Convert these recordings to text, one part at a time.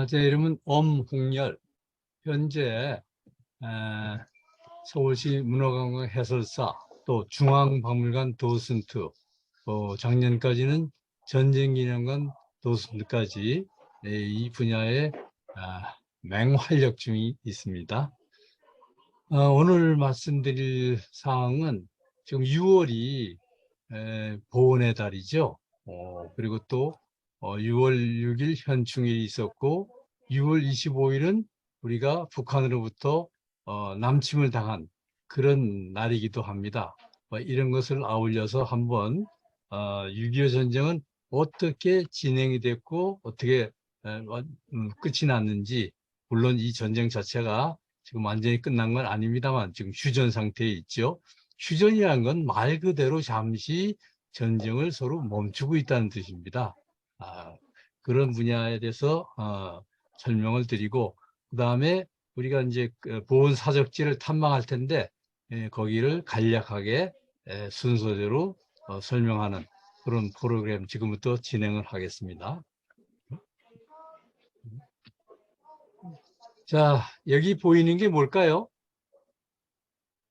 제 이름은 엄홍열. 현재 에, 서울시 문화관광 해설사, 또 중앙박물관 도슨트, 작년까지는 전쟁기념관 도슨트까지 이 분야에 맹활약 중에 있습니다. 오늘 말씀드릴 사항은 지금 6월이 보훈의 달이죠. 그리고 또 6월 6일 현충일이 있었고 6월 25일은 우리가 북한으로부터 남침을 당한 그런 날이기도 합니다. 이런 것을 아울러서 한번 6.25 전쟁은 어떻게 진행이 됐고 어떻게 끝이 났는지, 물론 이 전쟁 자체가 지금 완전히 끝난 건 아닙니다만 지금 휴전 상태에 있죠. 휴전이라는 건 말 그대로 잠시 전쟁을 서로 멈추고 있다는 뜻입니다. 그런 분야에 대해서 설명을 드리고, 그 다음에 우리가 이제 보훈 사적지를 탐방할 텐데 거기를 간략하게 순서대로 설명하는 그런 프로그램 지금부터 진행을 하겠습니다. 자, 여기 보이는 게 뭘까요?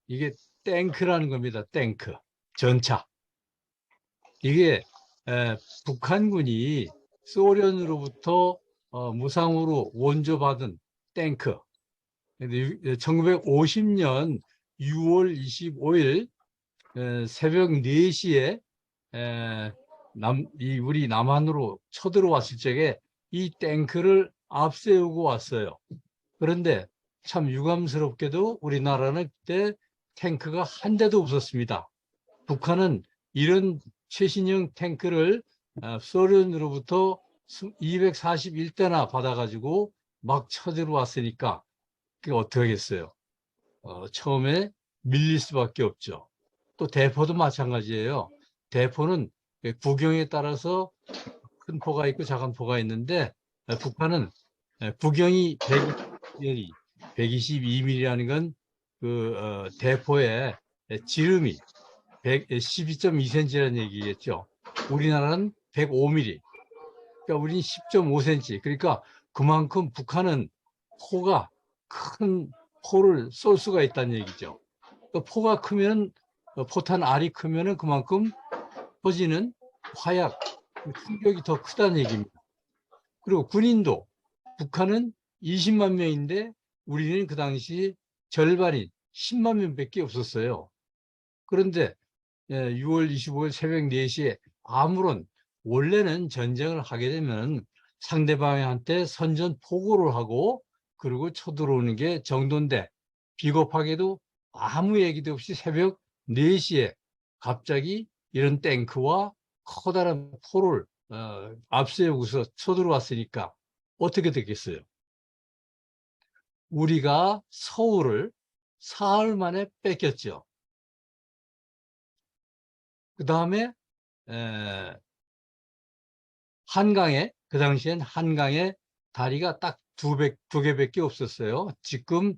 이게 탱크라는 겁니다. 탱크, 전차. 이게 북한군이 소련으로부터 무상으로 원조받은 탱크. 1950년 6월 25일 새벽 4시에 우리 남한으로 쳐들어왔을 적에 이 탱크를 앞세우고 왔어요. 그런데 참 유감스럽게도 우리나라는 그때 탱크가 한 대도 없었습니다. 북한은 이런 최신형 탱크를 소련으로부터 241대나 받아가지고 막 쳐들어왔으니까 그게 어떻게 하겠어요? 처음에 밀릴 수밖에 없죠. 또 대포도 마찬가지예요. 대포는 구경에 따라서 큰 포가 있고 작은 포가 있는데 북한은 구경이 122mm라는 건 대포의 지름이 12.2cm라는 얘기겠죠. 우리나라는 105mm. 그러니까 우리는 10.5cm. 그러니까 그만큼 북한은 포가 큰 포를 쏠 수가 있다는 얘기죠. 포가 크면 포탄 알이 크면은 그만큼 퍼지는 화약, 충격이 더 크다는 얘기입니다. 그리고 군인도 북한은 20만 명인데 우리는 그 당시 절반인 10만 명밖에 없었어요. 그런데 6월 25일 새벽 4시에 아무런, 원래는 전쟁을 하게 되면 상대방한테 선전 포고를 하고 그리고 쳐들어오는 게 정도인데, 비겁하게도 아무 얘기도 없이 새벽 4시에 갑자기 이런 탱크와 커다란 포를 앞세우고서 쳐들어왔으니까 어떻게 됐겠어요? 우리가 서울을 사흘 만에 뺏겼죠. 그 다음에 한강에, 그 당시엔 한강에 다리가 딱 두 개밖에 없었어요. 지금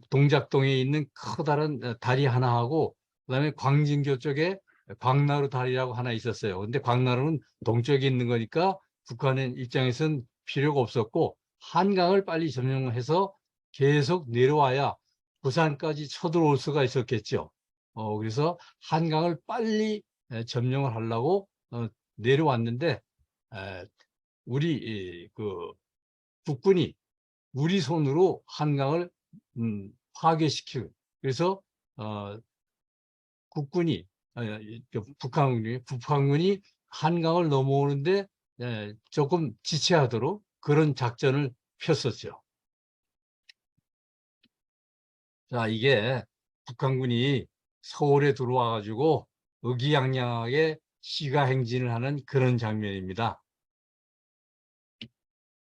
동작동에 있는 커다란 다리 하나하고, 그다음에 광진교 쪽에 광나루 다리라고 하나 있었어요. 근데 광나루는 동쪽에 있는 거니까 북한의 입장에선 필요가 없었고, 한강을 빨리 점령해서 계속 내려와야 부산까지 쳐들어올 수가 있었겠죠. 그래서 한강을 빨리 점령을 하려고 내려왔는데, 에, 우리 국군이 우리 손으로 한강을 파괴시키고, 그래서 국군이 북한군이 한강을 넘어오는데 조금 지체하도록 그런 작전을 폈었죠. 자, 이게 북한군이 서울에 들어와 가지고 의기양양하게 시가행진을 하는 그런 장면입니다.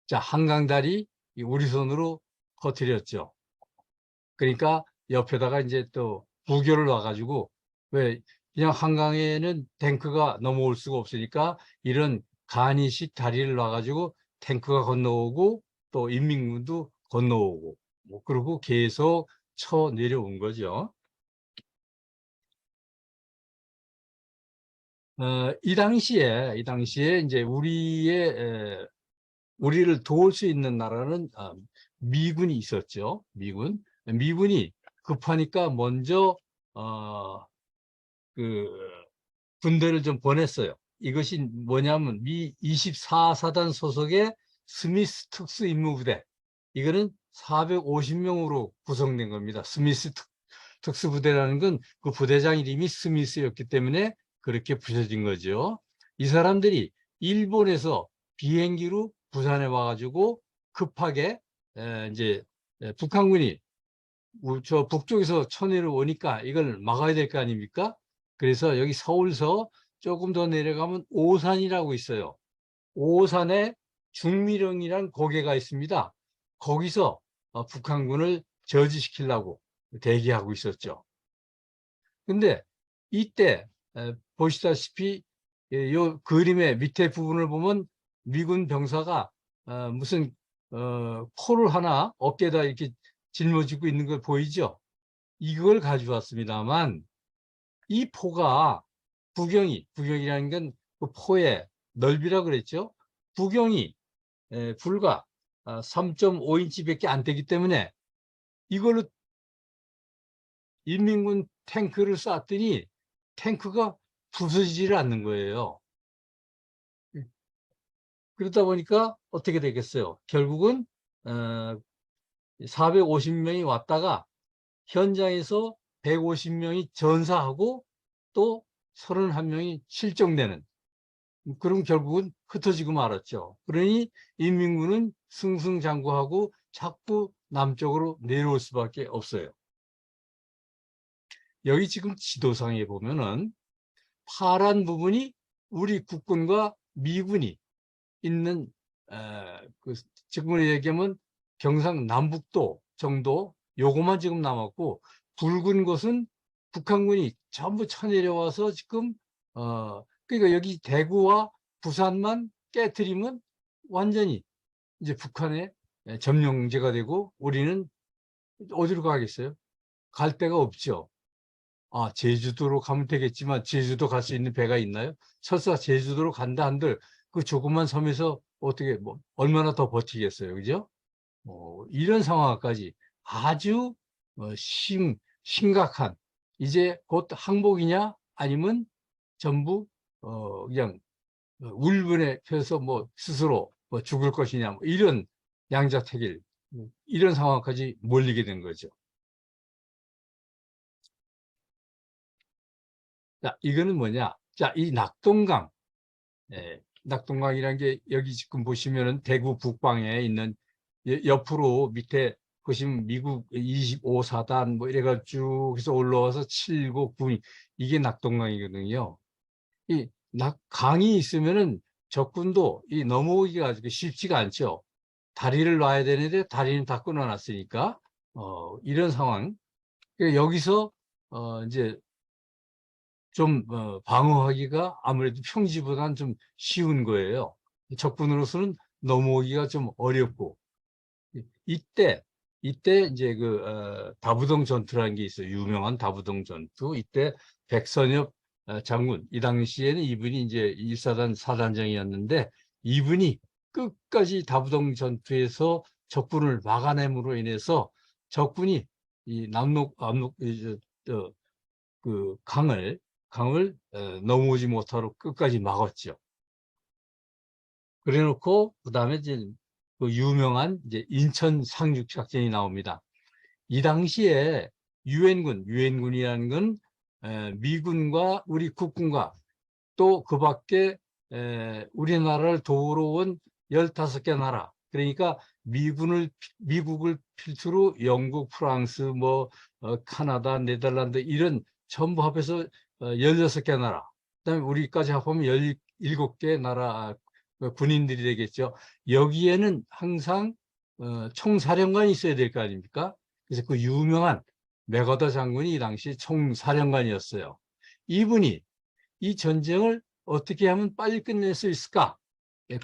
자, 한강다리 우리 손으로 터뜨렸죠. 그러니까 옆에다가 이제 또 부교를 놔가지고, 왜 그냥 한강에는 탱크가 넘어올 수가 없으니까 이런 간이식 다리를 놔가지고 탱크가 건너오고 또 인민군도 건너오고, 뭐 그러고 계속 쳐 내려온 거죠. 이 당시에 이제 우리의 우리를 도울 수 있는 나라는 미군이 있었죠. 미군이 급하니까 먼저 그 군대를 좀 보냈어요. 이것이 뭐냐면 미 24사단 소속의 스미스 특수임무부대. 이거는 450명으로 구성된 겁니다. 스미스 특수부대라는 건 그 부대장 이름이 스미스였기 때문에 그렇게 부서진 거죠. 이 사람들이 일본에서 비행기로 부산에 와가지고 급하게 이제 북한군이 저 북쪽에서 천해를 오니까 이걸 막아야 될 거 아닙니까? 그래서 여기 서울서 조금 더 내려가면 오산이라고 있어요. 오산에 중미령이란 고개가 있습니다. 거기서 북한군을 저지시키려고 대기하고 있었죠. 근데 이때 보시다시피 요 그림의 밑에 부분을 보면 미군 병사가 무슨 포를 하나 어깨에다 이렇게 짊어지고 있는 걸 보이죠? 이걸 가져왔습니다만 이 포가 부경이라는 건 그 포의 넓이라 그랬죠. 부경이 불과 3.5인치밖에 안 되기 때문에 이걸로 인민군 탱크를 쐈더니 탱크가 부서지지를 않는 거예요. 그러다 보니까 어떻게 되겠어요? 결국은 450명이 왔다가 현장에서 150명이 전사하고 또 31명이 실종되는, 그럼 결국은 흩어지고 말았죠. 그러니 인민군은 승승장구하고 자꾸 남쪽으로 내려올 수밖에 없어요. 여기 지금 지도상에 보면은 파란 부분이 우리 국군과 미군이 있는 지금 얘기하면 경상남북도 정도 요거만 지금 남았고, 붉은 곳은 북한군이 전부 쳐내려와서 지금 그러니까 여기 대구와 부산만 깨트리면 완전히 이제 북한의 점령지가 되고 우리는 어디로 가겠어요? 갈 데가 없죠. 제주도로 가면 되겠지만 제주도 갈 수 있는 배가 있나요? 설사 제주도로 간다 한들 그 조그만 섬에서 어떻게 뭐 얼마나 더 버티겠어요, 그죠? 이런 상황까지 아주 심각한, 이제 곧 항복이냐 아니면 전부 그냥 울분에 펴서 뭐 스스로 뭐 죽을 것이냐 뭐 이런 양자택일, 이런 상황까지 몰리게 된 거죠. 자, 이거는 뭐냐? 자, 이 낙동강, 낙동강이라는 게 여기 지금 보시면은 대구 북방에 있는 옆으로 밑에 보시면 미국 25사단 뭐 이래가 쭉 해서 올라와서 7고 9, 이게 낙동강이거든요. 이 강이 있으면은 적군도 이 넘어오기가 아주 쉽지가 않죠. 다리를 놔야 되는데 다리는 다 끊어놨으니까 이런 상황. 그러니까 여기서 이제 좀 방어하기가 아무래도 평지보다는 좀 쉬운 거예요. 적군으로서는 넘어오기가 좀 어렵고, 이때 이제 그 다부동 전투라는 게 있어요. 유명한 다부동 전투. 이때 백선엽 장군, 이 당시에는 이분이 이제 1사단 사단장이었는데 이분이 끝까지 다부동 전투에서 적군을 막아냄으로 인해서 적군이 이 그 강을 넘어오지 못하도록 끝까지 막았죠. 그래놓고 그다음에 이제 그 유명한 이제 인천 상륙 작전이 나옵니다. 이 당시에 유엔군이라는 건 미군과 우리 국군과 또 그 밖에 우리나라를 도우러 온 15개 나라, 그러니까 미국을 필두로 영국, 프랑스, 뭐 카나다, 네덜란드 이런 전부 합해서 16개 나라, 그다음에 우리까지 합하면 17개 나라 군인들이 되겠죠. 여기에는 항상 총사령관이 있어야 될 거 아닙니까? 그래서 그 유명한 맥어더 장군이 이 당시 총사령관이었어요. 이분이 이 전쟁을 어떻게 하면 빨리 끝낼 수 있을까?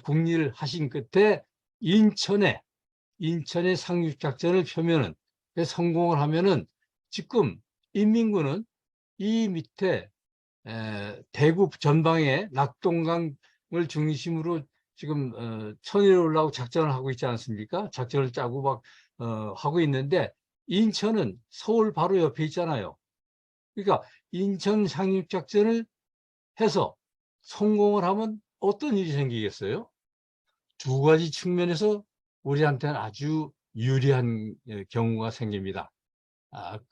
궁리를 하신 끝에 인천의 상륙작전을 펴면은, 성공을 하면은 지금 인민군은 이 밑에 대구 전방에 낙동강을 중심으로 지금 천일에 올라오고 작전을 하고 있지 않습니까? 작전을 짜고 막 하고 있는데 인천은 서울 바로 옆에 있잖아요. 그러니까 인천 상륙작전을 해서 성공을 하면 어떤 일이 생기겠어요? 두 가지 측면에서 우리한테는 아주 유리한 경우가 생깁니다.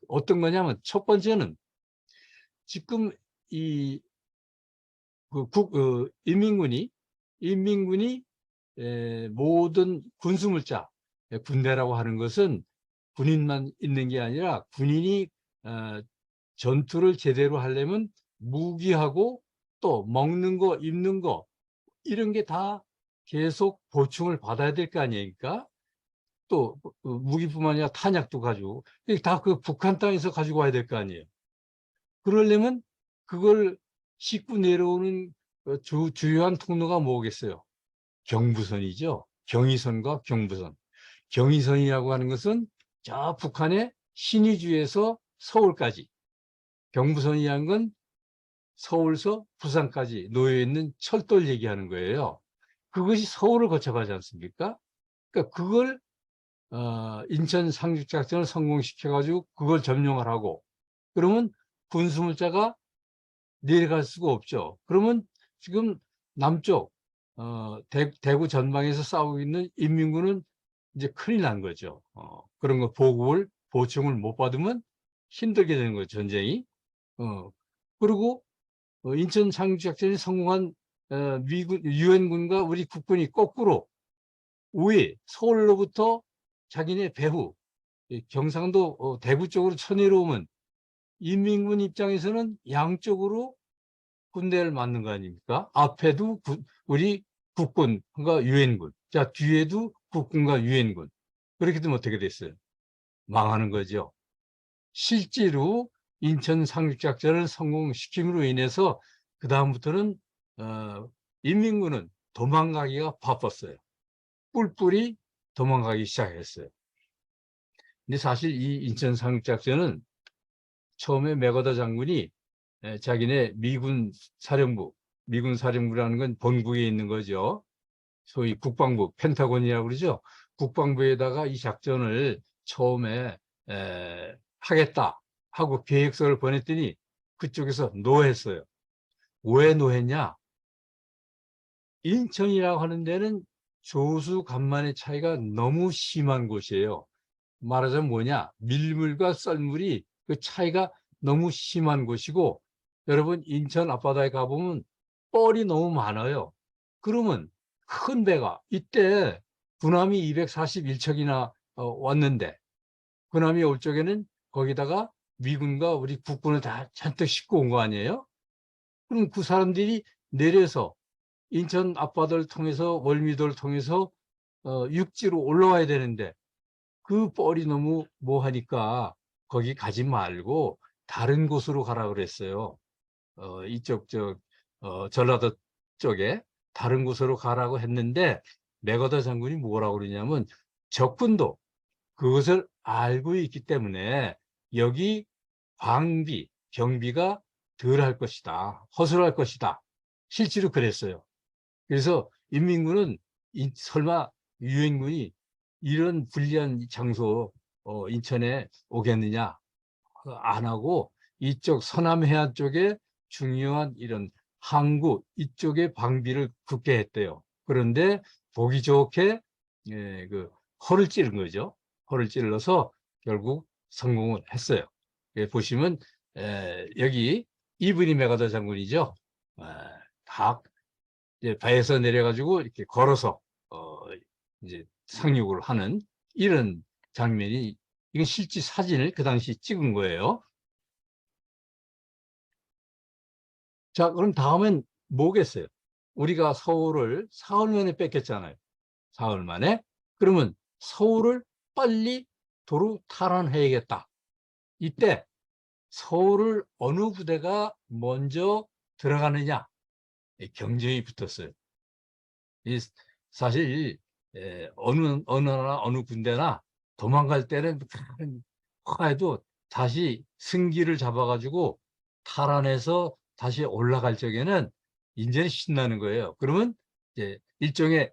어떤 거냐면 첫 번째는 지금 이 인민군이 모든 군수물자, 군대라고 하는 것은 군인만 있는 게 아니라 군인이 전투를 제대로 하려면 무기하고 또 먹는 거, 입는 거 이런 게 다 계속 보충을 받아야 될 거 아닙니까? 또 무기뿐만 아니라 탄약도 가지고 다 그 북한 땅에서 가지고 와야 될 거 아니에요. 그러려면 그걸 싣고 내려오는 주요한 통로가 뭐겠어요? 경부선이죠. 경의선과 경부선. 경의선이라고 하는 것은 저 북한의 신의주에서 서울까지, 경부선이라는 건 서울서 부산까지 놓여 있는 철도를 얘기하는 거예요. 그것이 서울을 거쳐가지 않습니까? 그러니까 그걸 인천 상륙작전을 성공시켜가지고 그걸 점령을 하고, 그러면 군수물자가 내려갈 수가 없죠. 그러면 지금 남쪽 대구 전방에서 싸우고 있는 인민군은 이제 큰일 난 거죠. 그런 거 보충을 못 받으면 힘들게 되는 거죠, 전쟁이. 그리고 인천 상륙작전이 성공한 유엔군과 우리 국군이 거꾸로 우회 서울로부터 자기네 배후 경상도 대구 쪽으로 쳐내려오면 인민군 입장에서는 양쪽으로 군대를 맞는 거 아닙니까? 앞에도 우리 국군과 유엔군, 자 뒤에도 국군과 유엔군. 그렇게 되면 어떻게 됐어요? 망하는 거죠. 실제로 인천 상륙작전을 성공시킴으로 인해서 그 다음부터는 인민군은 도망가기가 바빴어요. 뿔뿔이 도망가기 시작했어요. 근데 사실 이 인천 상륙작전은 처음에 맥어더 장군이 자기네 미군 사령부라는 건 본국에 있는 거죠. 소위 국방부, 펜타곤이라고 그러죠. 국방부에다가 이 작전을 처음에 하겠다 하고 계획서를 보냈더니 그쪽에서 노했어요. 왜 노했냐? 인천이라고 하는 데는 조수 간만의 차이가 너무 심한 곳이에요. 말하자면 뭐냐? 밀물과 썰물이 그 차이가 너무 심한 곳이고, 여러분 인천 앞바다에 가보면 뻘이 너무 많아요. 그러면 큰 배가 이때 군함이 241척이나 왔는데, 군함이 올 적에는 거기다가 미군과 우리 국군을 다 잔뜩 싣고 온 거 아니에요? 그럼 그 사람들이 내려서 인천 앞바다를 통해서 월미도를 통해서 육지로 올라와야 되는데 그 뻘이 너무 뭐하니까 거기 가지 말고 다른 곳으로 가라 그랬어요. 이쪽 전라도 쪽에 다른 곳으로 가라고 했는데 맥어더 장군이 뭐라고 그러냐면 적군도 그것을 알고 있기 때문에 여기 방비, 경비가 덜 할 것이다. 허술할 것이다. 실제로 그랬어요. 그래서 인민군은 설마 유엔군이 이런 불리한 장소 인천에 오겠느냐 안 하고 이쪽 서남 해안 쪽에 중요한 이런 항구 이쪽에 방비를 굳게 했대요. 그런데 보기 좋게 그 허를 찌른 거죠. 허를 찔러서 결국 성공을 했어요. 보시면 여기 이브니 메가더 장군이죠. 다 배에서 내려가지고 이렇게 걸어서 이제 상륙을 하는 이런 장면이, 이건 실제 사진을 그 당시 찍은 거예요. 자, 그럼 다음엔 뭐겠어요? 우리가 서울을 사흘 만에 뺏겼잖아요. 사흘 만에. 그러면 서울을 빨리 도로 탈환해야겠다. 이때 서울을 어느 부대가 먼저 들어가느냐 경쟁이 붙었어요. 사실 어느 나라 어느 군대나 도망갈 때는 화해도 다시 승기를 잡아가지고 탈환해서 다시 올라갈 적에는 인제는 신나는 거예요. 그러면 이제 일종의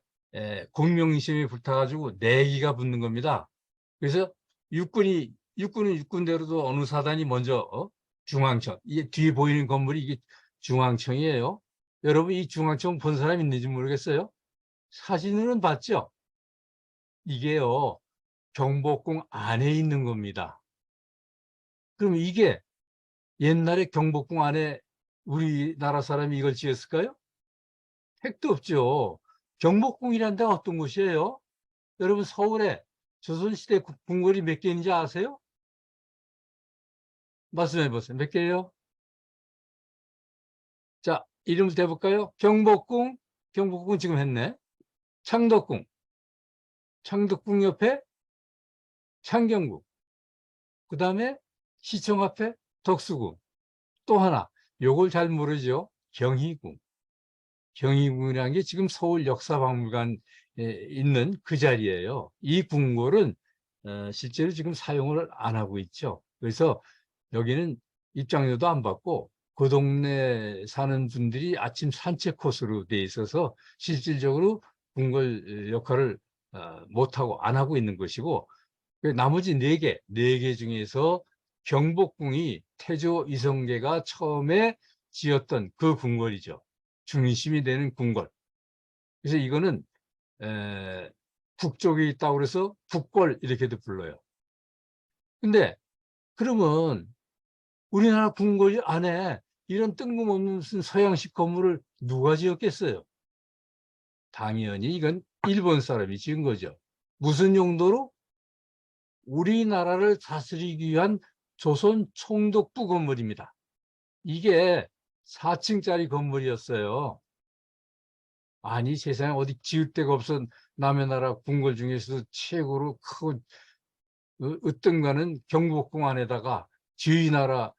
공명심이 불타가지고 내기가 붙는 겁니다. 그래서 육군은 육군대로도 어느 사단이 먼저 중앙청, 이게 뒤에 보이는 건물이 이게 중앙청이에요. 여러분 이 중앙청 본 사람 있는지 모르겠어요. 사진으로는 봤죠. 이게요 경복궁 안에 있는 겁니다. 그럼 이게 옛날에 경복궁 안에 우리나라 사람이 이걸 지었을까요? 택도 없죠. 경복궁이라는 데가 어떤 곳이에요? 여러분 서울에 조선시대 궁궐이 몇 개인지 아세요? 말씀해 보세요. 몇 개예요? 자, 이름을 대볼까요? 경복궁 지금 했네. 창덕궁, 창덕궁 옆에 창경궁, 그 다음에 시청 앞에 덕수궁, 또 하나, 요걸 잘 모르죠? 경희궁. 경희궁이라는 게 지금 서울 역사박물관에 있는 그 자리예요. 이 궁궐은 실제로 지금 사용을 안 하고 있죠. 그래서 여기는 입장료도 안 받고 그 동네 사는 분들이 아침 산책 코스로 돼 있어서 실질적으로 궁궐 역할을 못하고 안 하고 있는 것이고, 나머지 네 개 중에서 경복궁이 태조 이성계가 처음에 지었던 그 궁궐이죠. 중심이 되는 궁궐. 그래서 이거는 북쪽에 있다고 그래서 북궐 이렇게도 불러요. 근데 그러면 우리나라 궁궐 안에 이런 뜬금없는 무슨 서양식 건물을 누가 지었겠어요? 당연히 이건 일본 사람이 지은 거죠. 무슨 용도로? 우리나라를 다스리기 위한 조선 총독부 건물입니다. 이게 4층짜리 건물이었어요. 아니 세상에 어디 지을 데가 없어. 남의 나라 궁궐 중에서도 최고로 크고 으뜸가는 경복궁 안에다가 저희 나라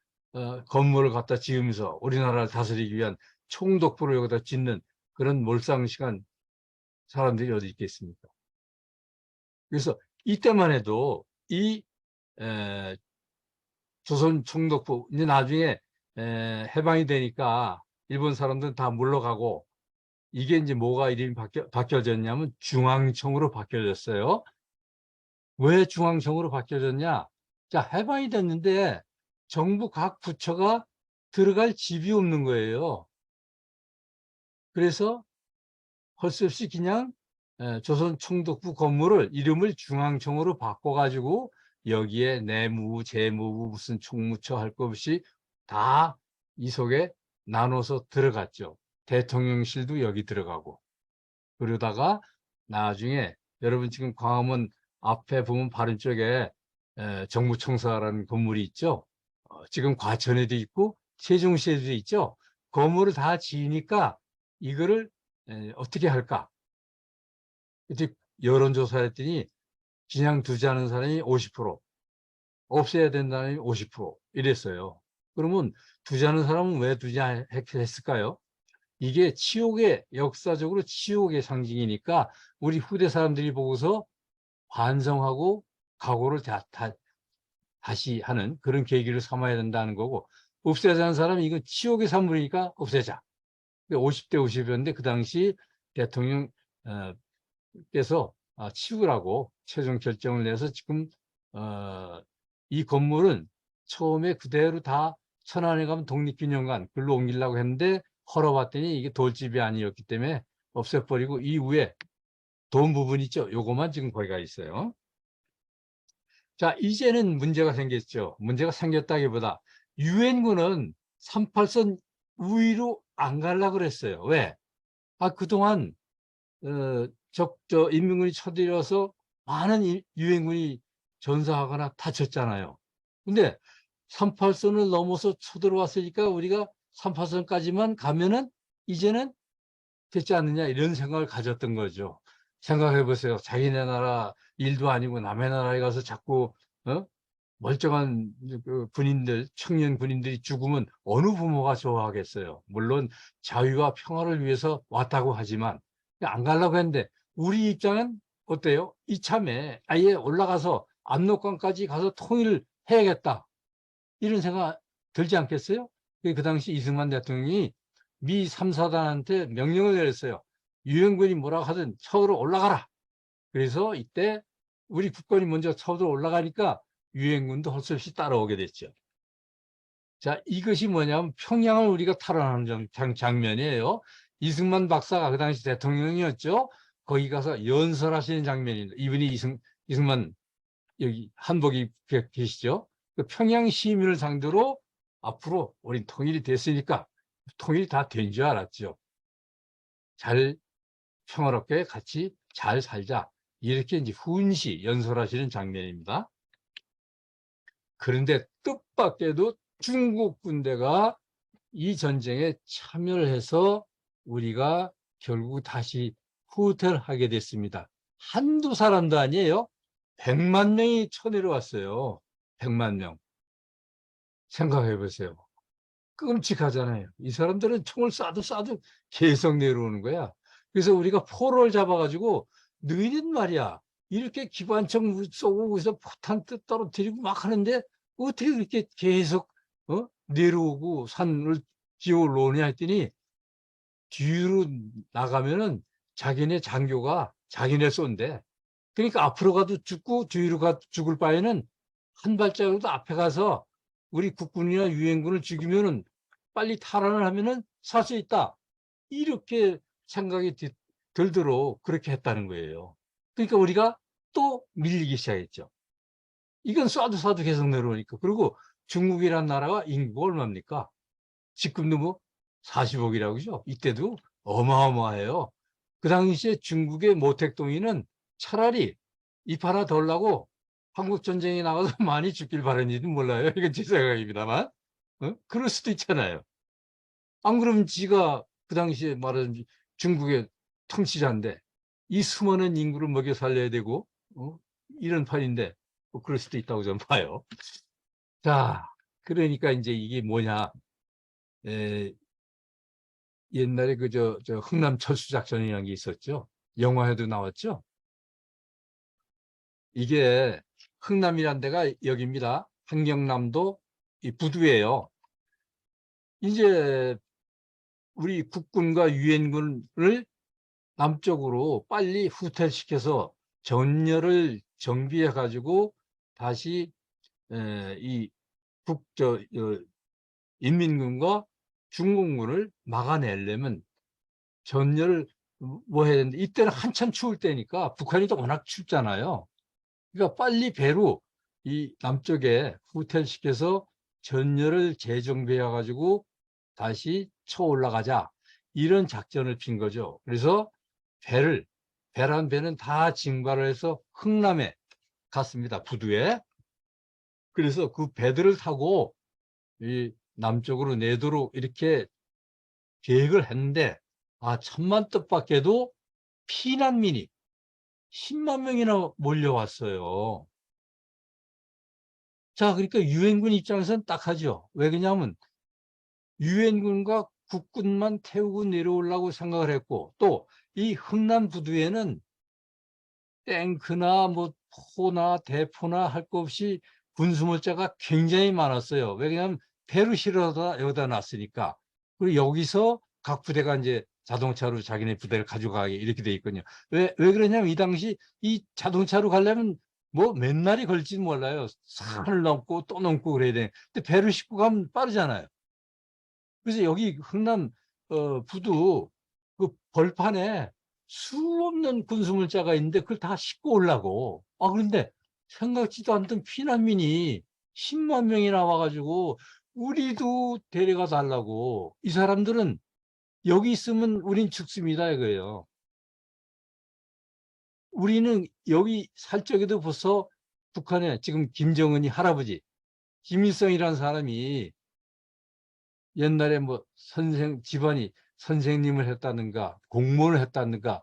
건물을 갖다 지으면서 우리나라를 다스리기 위한 총독부를 여기다 짓는 그런 몰상식한 사람들이 어디 있겠습니까? 그래서 이때만 해도 이 조선 총독부 이제 나중에 해방이 되니까 일본 사람들은 다 물러가고 이게 이제 뭐가 이름이 바뀌어졌냐면 중앙청으로 바뀌어졌어요. 왜 중앙청으로 바뀌어졌냐? 자, 해방이 됐는데 정부 각 부처가 들어갈 집이 없는 거예요. 그래서 할 수 없이 그냥 조선 총독부 건물을 이름을 중앙청으로 바꿔가지고 여기에 내무부, 재무부, 무슨 총무처 할 것 없이 다 이 속에 나눠서 들어갔죠. 대통령실도 여기 들어가고. 그러다가 나중에 여러분 지금 광화문 앞에 보면 바른 쪽에 정부청사라는 건물이 있죠. 지금 과천에도 있고 세종시에도 있죠. 건물을 다 지으니까 이거를 어떻게 할까? 이제 여론조사를 했더니 그냥 두자는 사람이 50%, 없애야 된다는 사람이 50% 이랬어요. 그러면 두자는 사람은 왜 두자 했을까요? 이게 치욕의, 역사적으로 치욕의 상징이니까 우리 후대 사람들이 보고서 반성하고 각오를 다시 하는 그런 계기를 삼아야 된다는 거고, 없애자는 사람이 이건 치욕의 산물이니까 없애자. 50대 50이었는데 그 당시 대통령께서 치우라고 최종 결정을 내서 지금 이 건물은 처음에 그대로 다 천안에 가면 독립기념관 글로 옮기려고 했는데 헐어봤더니 이게 돌집이 아니었기 때문에 없애버리고 이후에 돈 부분 있죠. 요거만 지금 거기가 있어요. 자, 이제는 문제가 생겼죠. 문제가 생겼다기보다 유엔군은 38선 우위로 안 가려고 그랬어요. 왜? 그동안 인민군이 쳐들어서 많은 유엔군이 전사하거나 다쳤잖아요. 근데 38선을 넘어서 쳐들어왔으니까 우리가 38선까지만 가면은 이제는 됐지 않느냐 이런 생각을 가졌던 거죠. 생각해 보세요. 자기네 나라 일도 아니고 남의 나라에 가서 자꾸 멀쩡한 그 군인들, 청년 군인들이 죽으면 어느 부모가 좋아하겠어요. 물론 자유와 평화를 위해서 왔다고 하지만 안 가려고 했는데 우리 입장은 어때요? 이참에 아예 올라가서 압록강까지 가서 통일을 해야겠다. 이런 생각 들지 않겠어요? 그 당시 이승만 대통령이 미 3사단한테 명령을 내렸어요. 유엔군이 뭐라고 하든 서울로 올라가라. 그래서 이때 우리 국군이 먼저 서울로 올라가니까 유엔군도 할 수 없이 따라오게 됐죠. 자, 이것이 뭐냐면 평양을 우리가 탈환하는 장면이에요. 이승만 박사가 그 당시 대통령이었죠. 거기 가서 연설하시는 장면입니다. 이분이 이승만 여기 한복이 계시죠. 그 평양 시민을 상대로 앞으로 우린 통일이 됐으니까 통일이 다 된 줄 알았죠. 잘 평화롭게 같이 잘 살자. 이렇게 이제 훈시 연설하시는 장면입니다. 그런데 뜻밖에도 중국 군대가 이 전쟁에 참여를 해서 우리가 결국 다시 후퇴를 하게 됐습니다. 한두 사람도 아니에요. 100만 명이 쳐내려왔어요. 100만 명. 생각해 보세요. 끔찍하잖아요. 이 사람들은 총을 쏴도 계속 내려오는 거야. 그래서 우리가 포로를 잡아가지고 너희는 말이야 이렇게 기관총 쏘고 그래서 포탄 떨어뜨리고 막 하는데 어떻게 그렇게 계속 내려오고 산을 기어 올라오냐 했더니 뒤로 나가면은 자기네 장교가 자기네 쏜대. 그러니까 앞으로 가도 죽고 뒤로 가도 죽을 바에는 한 발짝이라도 앞에 가서 우리 국군이나 유엔군을 죽이면은 빨리 탈환을 하면은 살 수 있다. 이렇게 생각이 들도록 그렇게 했다는 거예요. 그러니까 우리가 또 밀리기 시작했죠. 이건 쏴도 계속 내려오니까. 그리고 중국이란 나라가 인구가 얼마입니까? 지금도 뭐 40억이라고 그죠? 이때도 어마어마해요. 그 당시에 중국의 모택동이는 차라리 입 하나 덜 나고 한국전쟁에 나가서 많이 죽길 바랬는지도 몰라요. 이건 제 생각입니다만. 그럴 수도 있잖아요. 안 그러면 지가 그 당시에 말하자면 중국의 통치자인데 이 수많은 인구를 먹여 살려야 되고 이런 판인데 뭐 그럴 수도 있다고 저는 봐요. 자, 그러니까 이제 이게 뭐냐. 옛날에 저 흥남 철수작전이라는 게 있었죠. 영화에도 나왔죠. 이게 흥남이란 데가 여기입니다. 한경남도 이 부두예요. 이제 우리 국군과 유엔군을 남쪽으로 빨리 후퇴시켜서 전열을 정비해 가지고 다시 이 인민군과 중공군을 막아내려면 전열을 뭐 해야 되는데 이때는 한참 추울 때니까 북한이 또 워낙 춥잖아요. 그러니까 빨리 배로 이 남쪽에 후퇴시켜서 전열을 재정비해 가지고 다시 쳐 올라가자 이런 작전을 핀 거죠. 그래서 배란 배는 다 증발을 해서 흥남에 갔습니다. 부두에. 그래서 그 배들을 타고 이 남쪽으로 내도록 이렇게 계획을 했는데 천만 뜻밖에도 피난민이 10만 명이나 몰려왔어요. 자, 그러니까 유엔군 입장에서는 딱하죠. 왜 그러냐면 유엔군과 국군만 태우고 내려오려고 생각을 했고 또 이 흥남 부두에는 탱크나 뭐 포나 대포나 할 것 없이 군수물자가 굉장히 많았어요. 왜냐하면 배로 실어다 여기다 놨으니까. 그리고 여기서 각 부대가 이제 자동차로 자기네 부대를 가져가게 이렇게 돼 있거든요. 왜 그러냐면 이 당시 이 자동차로 가려면 뭐 몇 날이 걸릴지는 몰라요. 산을 넘고 또 넘고 그래야 돼. 근데 배를 싣고 가면 빠르잖아요. 그래서 여기 흥남 부두 그 벌판에 수없는 군수물자가 있는데 그걸 다 싣고 오려고. 그런데 생각지도 않던 피난민이 10만 명이나 와가지고 우리도 데려가 달라고. 이 사람들은 여기 있으면 우린 죽습니다 이거예요. 우리는 여기 살 적에도 벌써 북한에 지금 김정은이 할아버지 김일성이라는 사람이 옛날에 뭐 집안이 선생님을 했다든가 공무원을 했다든가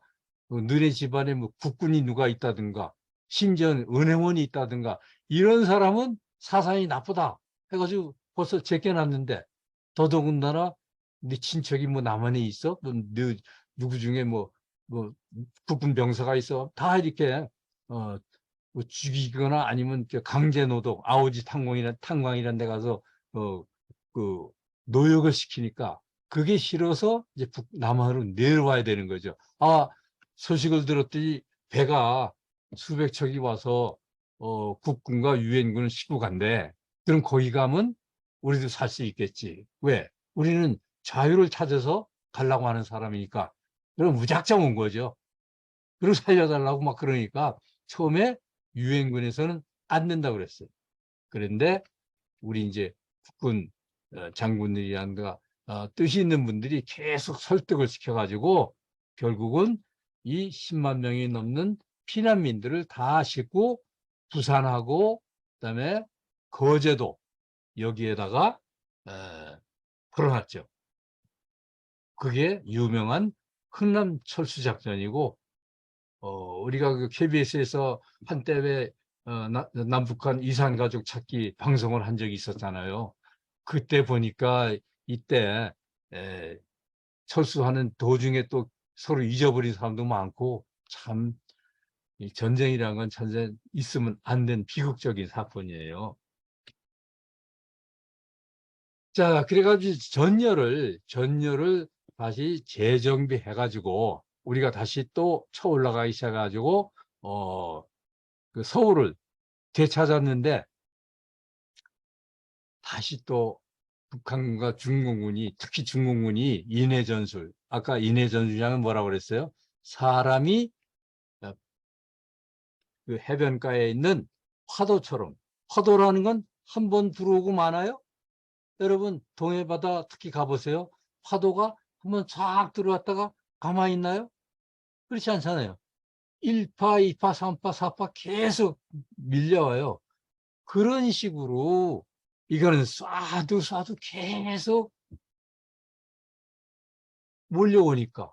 너네 집안에 뭐 국군이 누가 있다든가 심지어 은행원이 있다든가 이런 사람은 사상이 나쁘다 해가지고 벌써 제껴놨는데 더더군다나 네 친척이 뭐 남한에 있어? 너 누구 중에 뭐 국군 병사가 있어? 다 이렇게 뭐 죽이거나 아니면 강제 노동 아우지 탄광이라는 데 가서 그 노역을 시키니까 그게 싫어서 이제 남한으로 내려와야 되는 거죠. 아, 소식을 들었더니 배가 수백 척이 와서 국군과 유엔군을 싣고 간대. 그럼 거기 가면 우리도 살 수 있겠지. 왜? 우리는 자유를 찾아서 가려고 하는 사람이니까. 그럼 무작정 온 거죠. 그리고 살려달라고 막 그러니까 처음에 유엔군에서는 안 된다고 그랬어요. 그런데 우리 이제 국군 장군들이란가 뜻이 있는 분들이 계속 설득을 시켜가지고 결국은 이 10만 명이 넘는 피난민들을 다 싣고 부산하고 그다음에 거제도 여기에다가 풀어놨죠. 그게 유명한 흥남 철수 작전이고 우리가 그 KBS에서 한때 왜 남북한 이산 가족 찾기 방송을 한 적이 있었잖아요. 그때 보니까 이때 에, 철수하는 도중에 또 서로 잊어버린 사람도 많고 참 이 전쟁이라는 건 전쟁 있으면 안 된 비극적인 사건이에요. 자, 그래가지고 전열을 다시 재정비해가지고 우리가 다시 또 쳐올라가기 시작해가지고 그 서울을 되찾았는데 다시 또 북한과 중공군이 특히 중공군이 인해 전술 아까 인해 전술이라는 뭐라고 그랬어요? 사람이 그 해변가에 있는 파도처럼 파도라는 건 한 번 들어오고 마나요? 여러분 동해바다 특히 가보세요. 파도가 한번 쫙 들어왔다가 가만히 있나요? 그렇지 않잖아요. 1파, 2파, 3파, 4파 계속 밀려와요. 그런 식으로 이거는 쏴도 계속 몰려오니까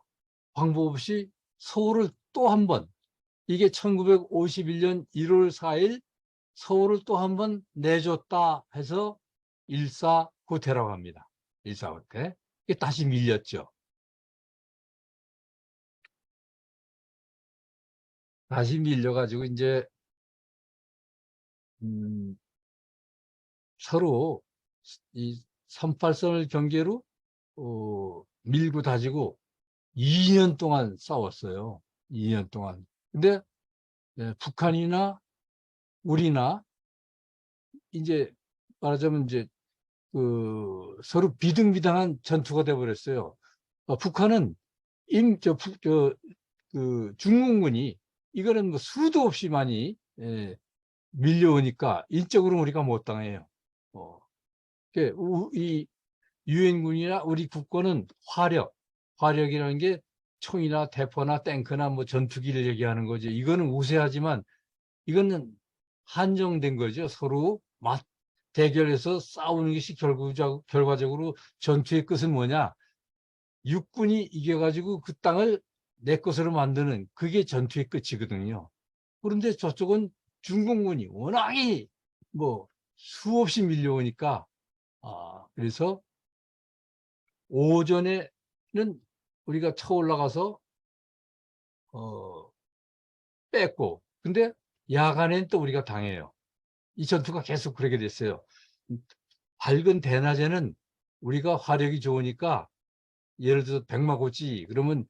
방법 없이 서울을 또 한 번, 이게 1951년 1월 4일 서울을 또 한 번 내줬다 해서 일사후퇴라고 합니다. 일사후퇴. 이게 다시 밀렸죠. 다시 밀려가지고 이제 음, 서로 이 38선을 경계로 밀고 다지고 2년 동안 싸웠어요. 2년 동안. 근데 북한이나 우리나 이제 말하자면 이제 그 서로 비등비등한 전투가 돼 버렸어요. 북한은 그 중공군이 이거는 뭐 수도 없이 많이 밀려오니까 일적으로 우리가 못 당해요. 어, 이 유엔군이나 우리 국군은 화력이라는 게 총이나 대포나 탱크나 뭐 전투기를 얘기하는 거죠. 이거는 우세하지만 이거는 한정된 거죠. 서로 대결해서 싸우는 것이 결과적으로 전투의 끝은 뭐냐? 육군이 이겨가지고 그 땅을 내 것으로 만드는 그게 전투의 끝이거든요. 그런데 저쪽은 중공군이 워낙에 뭐 수없이 밀려오니까 그래서 오전에는 우리가 쳐 올라가서 어, 뺐고 근데 야간엔 또 우리가 당해요. 이 전투가 계속 그렇게 됐어요. 밝은 대낮에는 우리가 화력이 좋으니까 예를 들어서 백마고치 그러면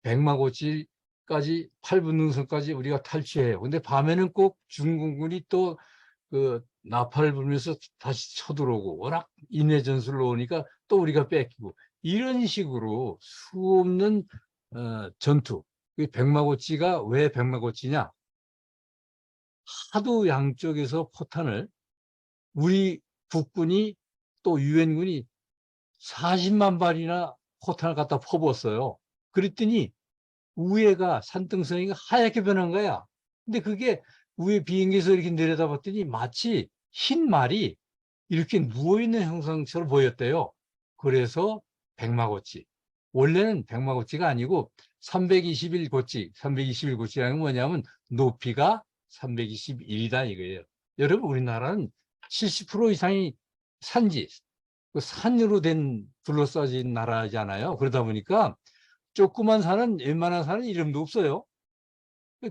백마고치까지 8분 능선까지 우리가 탈취해요. 근데 밤에는 꼭 중공군이 또 그 나팔을 불면서 다시 쳐들어오고 워낙 인해 전술로 오니까 또 우리가 뺏기고 이런 식으로 수없는 전투. 백마고치가 왜 백마고치냐? 하도 양쪽에서 포탄을 우리 국군이 또 유엔군이 40만 발이나 포탄을 갖다 퍼부었어요. 그랬더니 위에가 산등성이가 하얗게 변한 거야. 근데 그게 위에 비행기에서 이렇게 내려다봤더니 마치 흰 말이 이렇게 누워있는 형상처럼 보였대요. 그래서 백마고치. 원래는 백마고치가 아니고 321고치, 321고치라는 건 뭐냐면 높이가 321이다 이거예요. 여러분 우리나라는 70% 이상이 산지, 그 산으로 둘러싸진 나라잖아요. 그러다 보니까 조그만 산은 웬만한 산은 이름도 없어요.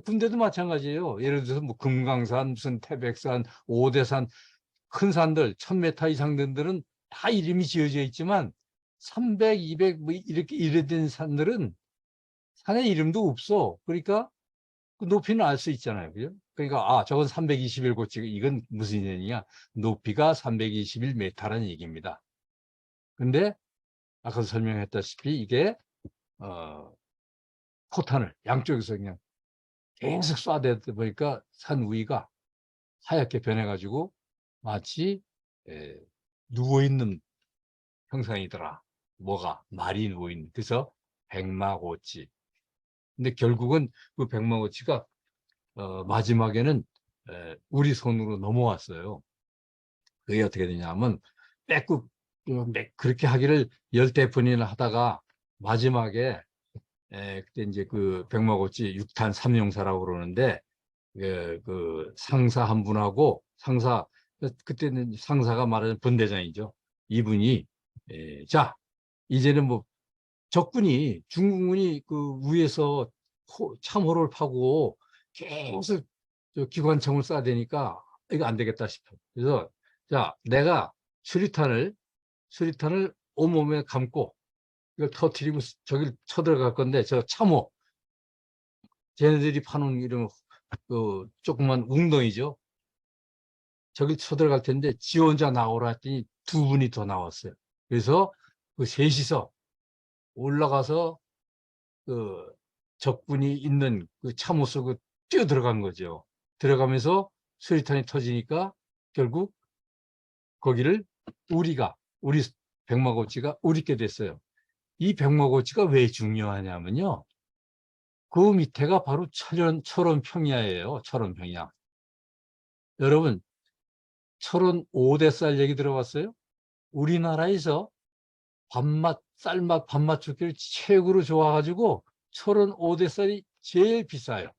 군대도 마찬가지예요. 예를 들어서 뭐 금강산, 무슨 태백산, 오대산, 큰 산들 1000m 이상 된 데는 다 이름이 지어져 있지만 300, 200 뭐 이렇게 이래 된 산들은 산의 이름도 없어. 그러니까 그 높이는 알 수 있잖아요. 그죠? 그러니까, 저건 321고치, 이건 무슨 얘기냐. 높이가 321m라는 얘기입니다. 근데, 아까 설명했다시피 이게, 어, 포탄을 양쪽에서 그냥 계속 쏴대다 보니까 산 위가 하얗게 변해가지고 마치, 누워있는 형상이더라. 뭐가? 말이 누워있는. 그래서 백마고치. 근데 결국은 그 백마고치가 마지막에는 우리 손으로 넘어왔어요. 그게 어떻게 되냐면 빼꾸 그렇게 하기를 열대 번이나 하다가 마지막에 그때 이제 그 백마고치 6탄 3용사라고 그러는데 그 상사 한 분하고 그때는 상사가 말하는 분대장이죠. 이분이 자 이제는 뭐 적군이 중국군이 그 위에서 참호를 파고 계속 저 기관총을 쏴대니까 이거 안 되겠다 싶어. 그래서 자 내가 수리탄을 온몸에 감고 이걸 터트리고 저길 쳐들어갈 건데 저 참호 쟤네들이 파는 이런 그 조그만 웅덩이죠. 저길 쳐들어갈 텐데 지 혼자 나오라 했더니 두 분이 더 나왔어요. 그래서 그 셋이서 올라가서 그 적군이 있는 그 참호 속으로 뛰어 들어간 거죠. 들어가면서 수리탄이 터지니까 결국 거기를 우리 백마고치가 우리게 됐어요. 이 백마고치가 왜 중요하냐면요. 그 밑에가 바로 철원 평야예요. 철원 평야. 여러분, 철원 5대쌀 얘기 들어봤어요? 우리나라에서 쌀맛 밥맛 좋기를 최고로 좋아가지고 철원 5대쌀이 제일 비싸요.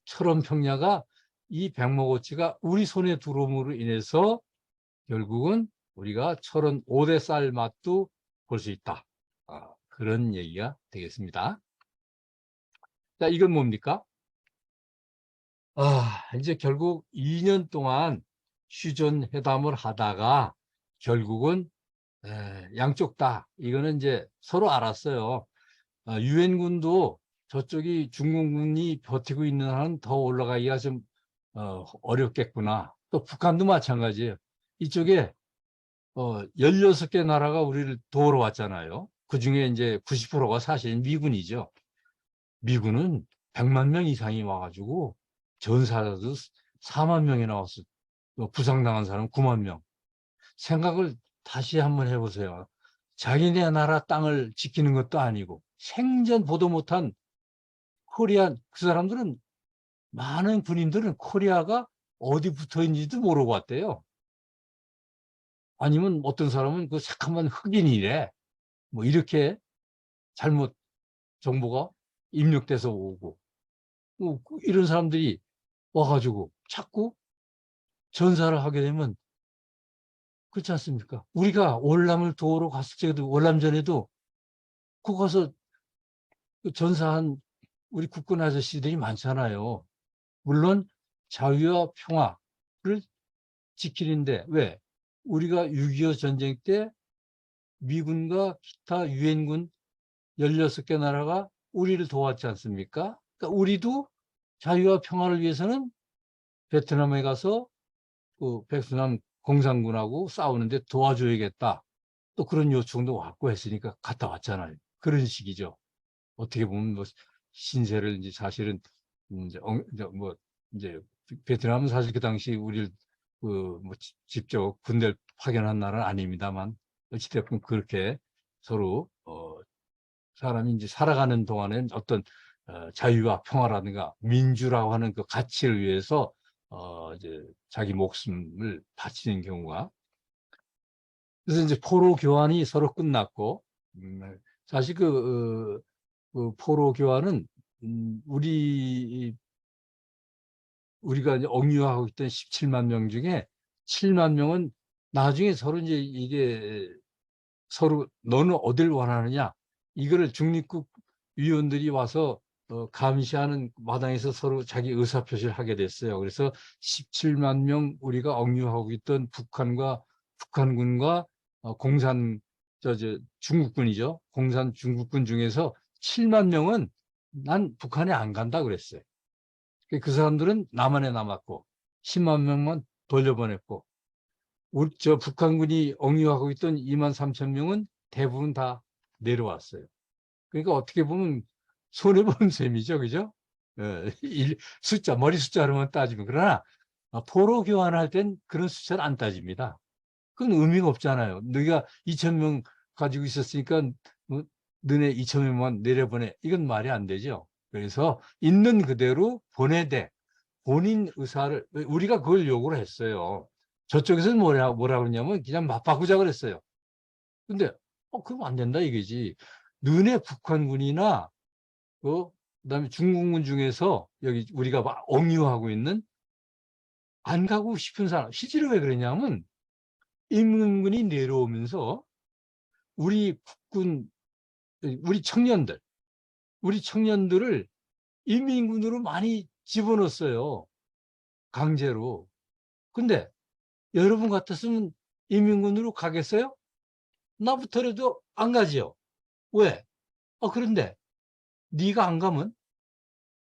철원 평야가 이 백마고치가 우리 손에 들어옴으로 인해서 결국은 우리가 철원 5대쌀 맛도 볼 수 있다. 그런 얘기가 되겠습니다. 자, 이건 뭡니까? 이제 결국 2년 동안 휴전 회담을 하다가 결국은 양쪽 다 이거는 이제 서로 알았어요. 유엔군도 저쪽이 중공군이 버티고 있는 한은 더 올라가기가 좀 어렵겠구나. 또 북한도 마찬가지예요. 이쪽에 16개 나라가 우리를 도우러 왔잖아요. 그중에 이제 90%가 사실 미군이죠. 미군은 100만 명 이상이 와가지고 전사자도 4만 명이 나왔어. 부상당한 사람 9만 명. 생각을 다시 한번 해보세요. 자기네 나라 땅을 지키는 것도 아니고 생전 보도 못한 코리아, 그 사람들은 많은 군인들은 코리아가 어디 붙어 있는지도 모르고 왔대요. 아니면 어떤 사람은 그 새카만 흑인이래. 뭐 이렇게 잘못 정보가 입력돼서 오고 이런 사람들이 와가지고 자꾸 전사를 하게 되면 그렇지 않습니까? 우리가 월남을 도우러 갔을 때도 월남 전에도 그 가서 전사한 우리 국군 아저씨들이 많잖아요. 물론 자유와 평화를 지키는데 왜? 우리가 6.25 전쟁 때 미군과 기타 유엔군 16개 나라가 우리를 도왔지 않습니까? 그러니까 우리도 자유와 평화를 위해서는 베트남에 가서 그 베트남 공산군하고 싸우는데 도와줘야겠다. 또 그런 요청도 왔고 했으니까 갔다 왔잖아요. 그런 식이죠. 어떻게 보면 뭐 신세를 이제 사실은 뭐 이제 베트남은 사실 그 당시 우리를 그 뭐 직접 군대를 파견한 나라는 아닙니다만 어찌됐건 그렇게 서로 사람이 이제 살아가는 동안엔 어떤 자유와 평화라든가 민주라고 하는 그 가치를 위해서 이제 자기 목숨을 바치는 경우가 그래서 이제 포로 교환이 서로 끝났고 사실 그 포로 교환은 우리가 이제 억류하고 있던 17만 명 중에 7만 명은 나중에 서로 이제 이게 서로 너는 어딜 원하느냐 이거를 중립국 위원들이 와서 감시하는 마당에서 서로 자기 의사표시를 하게 됐어요. 그래서 17만 명 우리가 억류하고 있던 북한군과 공산 중국군이죠. 공산 중국군 중에서 7만 명은 난 북한에 안 간다 그랬어요. 그 사람들은 남한에 남았고 10만 명만 돌려보냈고 저 북한군이 억류하고 있던 2만 3천 명은 대부분 다 내려왔어요. 그러니까 어떻게 보면 손해본 셈이죠, 그죠? 예, 숫자, 머리 숫자로만 따지면. 그러나 포로 교환할 땐 그런 숫자를 안 따집니다. 그건 의미가 없잖아요. 너희가 2천 명 가지고 있었으니까 너네 2천 명만 내려보내. 이건 말이 안 되죠. 그래서 있는 그대로 보내되 본인 의사를 우리가 그걸 요구를 했어요. 저쪽에서는 뭐라 그러냐면 그냥 맞바꾸자 그랬어요. 근데 그럼 안 된다 이거지. 너네 북한군이나 그다음에 중국군 중에서 여기 우리가 막 억류하고 있는 안 가고 싶은 사람 실제로 왜 그러냐면 인민군이 내려오면서 우리 국군 우리 청년들을 인민군으로 많이 집어넣었어요. 강제로. 근데 여러분 같았으면 인민군으로 가겠어요? 나부터라도 안 가지요. 왜? 그런데 네가 안 가면,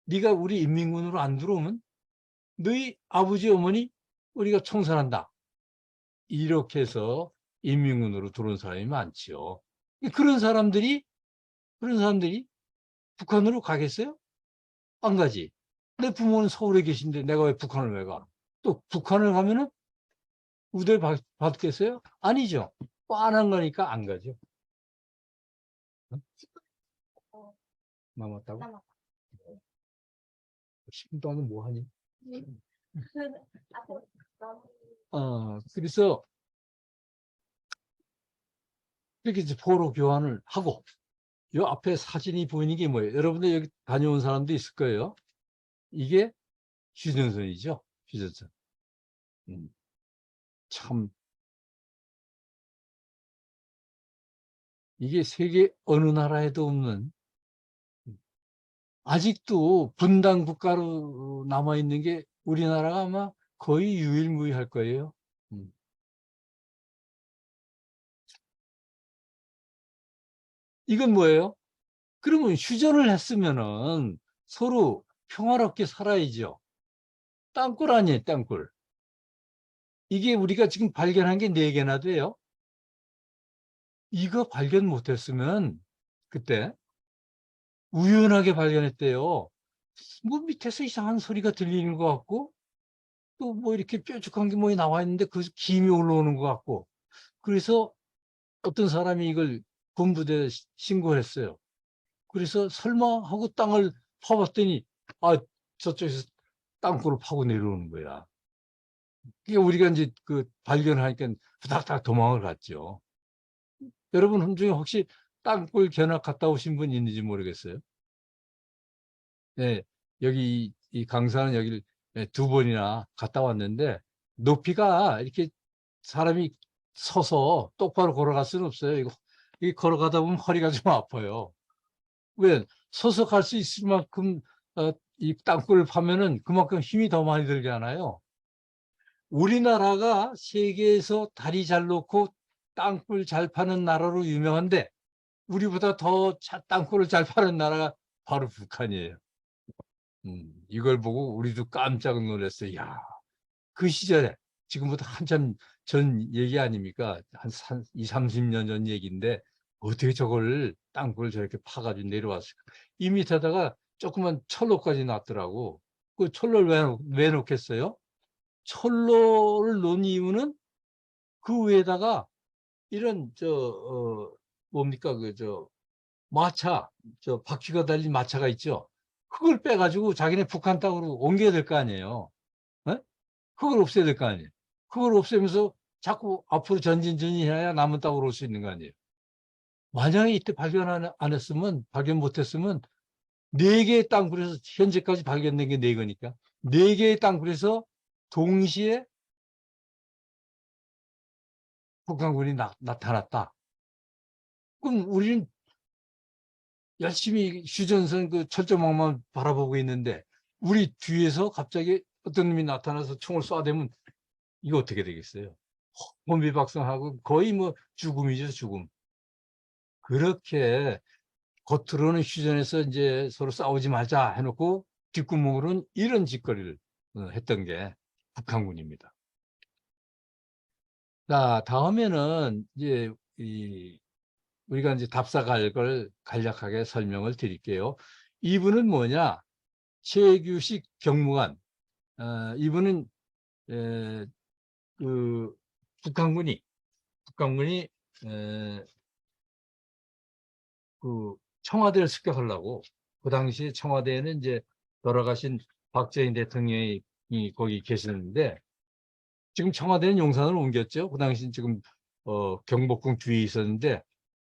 네가 우리 인민군으로 안 들어오면 너희 아버지 어머니 우리가 청산한다. 이렇게 해서 인민군으로 들어온 사람이 많지요. 그런 사람들이 북한으로 가겠어요? 안 가지. 내 부모는 서울에 계신데 내가 왜 북한을 왜 가? 또 북한을 가면은 우대를 받겠어요? 아니죠. 뻔한 거니까 안 가죠. 남았다고? 10분 동안 뭐 하니? 그래서 이렇게 이제 포로 교환을 하고, 이 앞에 사진이 보이는 게 뭐예요? 여러분들 여기 다녀온 사람도 있을 거예요. 이게 휴전선이죠. 휴전선. 참, 이게 세계 어느 나라에도 없는, 아직도 분단 국가로 남아있는 게 우리나라가 아마 거의 유일무이할 거예요. 이건 뭐예요? 그러면 휴전을 했으면은 서로 평화롭게 살아야죠. 땅굴 아니에요, 땅굴. 이게 우리가 지금 발견한 게 4개나 돼요. 이거 발견 못했으면 그때 우연하게 발견했대요. 뭐 밑에서 이상한 소리가 들리는 것 같고 또 뭐 이렇게 뾰족한 게 뭐 나와 있는데 그 김이 올라오는 것 같고 그래서 어떤 사람이 이걸 본부대에 신고를 했어요. 그래서 설마 하고 땅을 파봤더니 저쪽에서 땅굴을 파고 내려오는 거야. 이게 우리가 이제 그 발견하니까 후닥닥 도망을 갔죠. 여러분 중에 혹시 땅굴 견학 갔다 오신 분 있는지 모르겠어요. 네, 여기 이 강사는 여기를 2번이나 갔다 왔는데 높이가 이렇게 사람이 서서 똑바로 걸어갈 수는 없어요. 이거 걸어가다 보면 허리가 좀 아파요. 왜? 서서 갈 수 있을 만큼 이 땅굴을 파면은 그만큼 힘이 더 많이 들잖아요. 우리나라가 세계에서 다리 잘 놓고 땅굴 잘 파는 나라로 유명한데 우리보다 더 땅굴을 잘 파는 나라가 바로 북한이에요. 이걸 보고 우리도 깜짝 놀랐어요. 야, 그 시절에 지금부터 한참 전 얘기 아닙니까? 한 2, 30년 전 얘기인데 어떻게 저걸 땅굴을 저렇게 파가지고 내려왔을까? 2m다가 조그만 철로까지 놨더라고. 그 철로를 왜 놓겠어요? 철로를 놓은 이유는 그 위에다가 이런 뭡니까 마차 바퀴가 달린 마차가 있죠. 그걸 빼가지고 자기네 북한 땅으로 옮겨야 될 거 아니에요. 에? 그걸 없애야 될 거 아니에요. 그걸 없애면서 자꾸 앞으로 전진해야 남은 땅으로 올 수 있는 거 아니에요. 만약에 이때 발견 안 했으면 발견 못했으면 4개의 땅굴에서 현재까지 발견된 게 4개니까 4개의 땅굴에서 동시에 북한군이 나타났다. 그럼 우리는 열심히 휴전선 그 철조망만 바라보고 있는데 우리 뒤에서 갑자기 어떤 놈이 나타나서 총을 쏴대면 이거 어떻게 되겠어요? 혼비박성하고 거의 뭐 죽음이죠, 죽음. 그렇게 겉으로는 휴전해서 이제 서로 싸우지 말자 해놓고 뒷구멍으로는 이런 짓거리를 했던 게 북한군입니다. 자, 다음에는 이제 우리가 이제 답사갈 걸 간략하게 설명을 드릴게요. 이분은 뭐냐? 최규식 경무관. 이분은 그 북한군이 그 청와대를 습격하려고, 그 당시에 청와대에는 이제 돌아가신 박정희 대통령이 거기 계시는데, 지금 청와대는 용산으로 옮겼죠. 그 당시 지금 경복궁 뒤에 있었는데,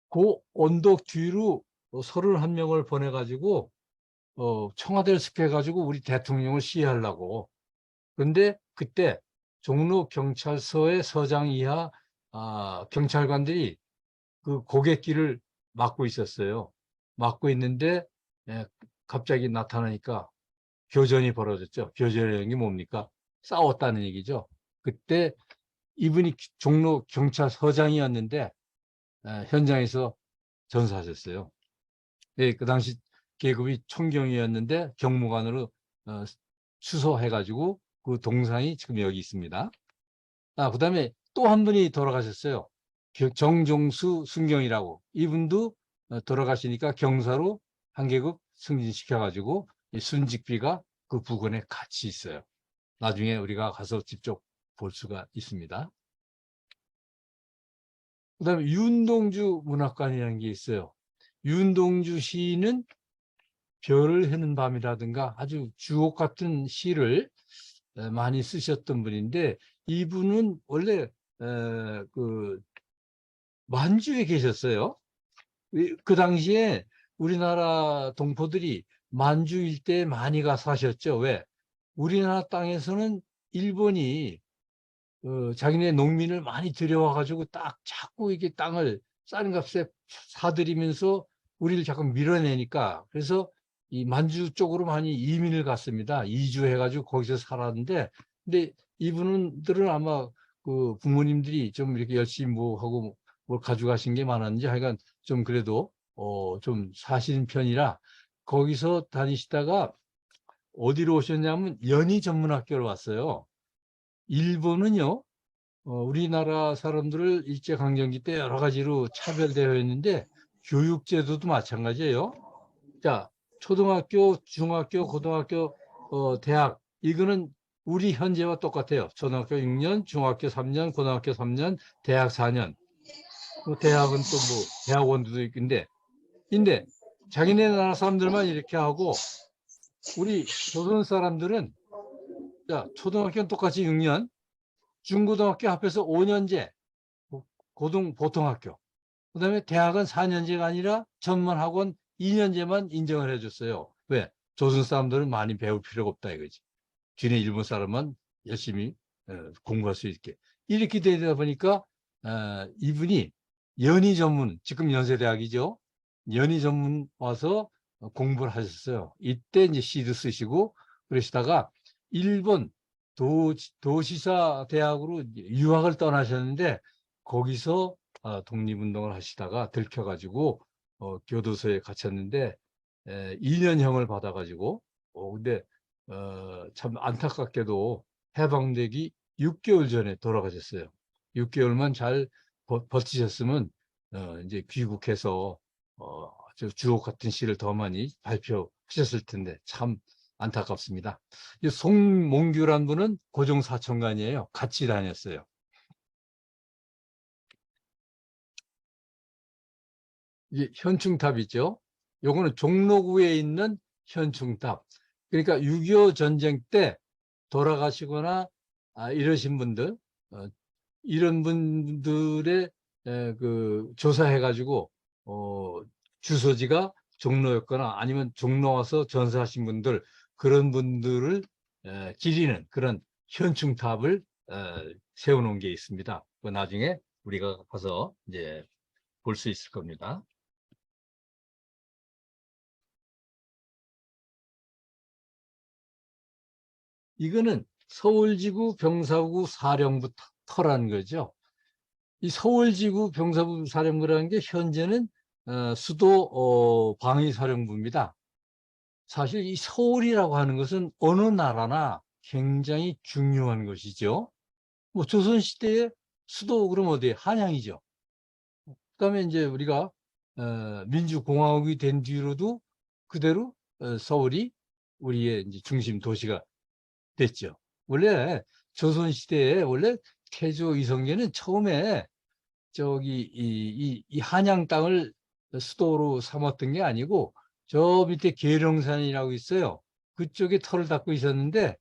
그 언덕 뒤로 31명을 보내가지고 청와대를 습격해가지고 우리 대통령을 시해하려고. 그런데 그때 종로 경찰서의 서장 이하 경찰관들이 그 고갯길을 막고 있었어요. 막고 있는데 갑자기 나타나니까 교전이 벌어졌죠. 교전이 뭡니까? 싸웠다는 얘기죠. 그때 이분이 종로 경찰서장이었는데 현장에서 전사하셨어요. 예, 그 당시 계급이 총경이었는데 경무관으로 추서해가지고 그 동상이 지금 여기 있습니다. 그다음에 또 한 분이 돌아가셨어요. 정종수 순경이라고. 이분도 돌아가시니까 경사로 한 계급 승진시켜가지고 순직비가 그 부근에 같이 있어요. 나중에 우리가 가서 직접 볼 수가 있습니다. 그다음에 윤동주 문학관이라는 게 있어요. 윤동주 시인은 별을 해는 밤이라든가 아주 주옥 같은 시를 많이 쓰셨던 분인데, 이분은 원래 그 만주에 계셨어요. 그 당시에 우리나라 동포들이 만주 일대에 많이 가 사셨죠. 왜? 우리나라 땅에서는 일본이 자기네 농민을 많이 들여와가지고 딱 자꾸 이게 땅을 싼 값에 사들이면서 우리를 자꾸 밀어내니까, 그래서 이 만주 쪽으로 많이 이민을 갔습니다. 이주해가지고 거기서 살았는데, 근데 이분들은 아마 그 부모님들이 좀 이렇게 열심히 뭐 하고 뭘 가져가신 게 많았는지 하여간 좀 그래도 좀 사시는 편이라 거기서 다니시다가 어디로 오셨냐면 연희 전문학교로 왔어요. 일본은요, 우리나라 사람들을 일제강점기 때 여러 가지로 차별되어 있는데 교육제도도 마찬가지예요. 자, 초등학교, 중학교, 고등학교, 대학, 이거는 우리 현재와 똑같아요. 초등학교 6년, 중학교 3년, 고등학교 3년, 대학 4년. 대학은 또 뭐 대학원도 있는데, 근데 자기네 나라 사람들만 이렇게 하고 우리 조선 사람들은, 자, 초등학교는 똑같이 6년, 중고등학교 합해서 5년제, 보통학교. 그다음에 대학은 4년제가 아니라 전문학원 2년제만 인정을 해줬어요. 왜? 조선 사람들은 많이 배울 필요가 없다 이거지. 뒤에 일본 사람만 열심히 공부할 수 있게. 이렇게 되다 보니까 이분이 연희 전문, 지금 연세대학이죠. 연희 전문 와서 공부를 하셨어요. 이때 이제 시도 쓰시고 그러시다가 일본 도시사 대학으로 유학을 떠나셨는데, 거기서 독립운동을 하시다가 들켜가지고 교도소에 갇혔는데 2년형을 받아가지고 근데 참 안타깝게도 해방되기 6개월 전에 돌아가셨어요. 6개월만 잘 버티셨으면 이제 귀국해서 주옥 같은 시를 더 많이 발표하셨을 텐데 참 안타깝습니다. 송몽규란 분은 고종 사천관이에요. 같이 다녔어요. 이제 현충탑 있죠. 요거는 종로구에 있는 현충탑. 그러니까 6.25 전쟁 때 돌아가시거나 이러신 분들, 이런 분들의 그 조사해가지고 주소지가 종로였거나 아니면 종로 와서 전사하신 분들, 그런 분들을 기리는 그런 현충탑을 세워놓은 게 있습니다. 그 나중에 우리가 가서 이제 볼 수 있을 겁니다. 이거는 서울지구 병사부 사령부 터라는 거죠. 이 서울지구 병사부 사령부라는 게 현재는 수도 방위사령부입니다. 사실 이 서울이라고 하는 것은 어느 나라나 굉장히 중요한 것이죠. 뭐 조선시대의 수도 그럼 어디 한양이죠. 그다음에 이제 우리가 민주공화국이 된 뒤로도 그대로 서울이 우리의 이제 중심 도시가 됐죠. 원래 조선시대에 원래 태조 이성계는 처음에 저기 이 한양 땅을 수도로 삼았던 게 아니고 저 밑에 계룡산이라고 있어요. 그쪽에 터를 닦고 있었는데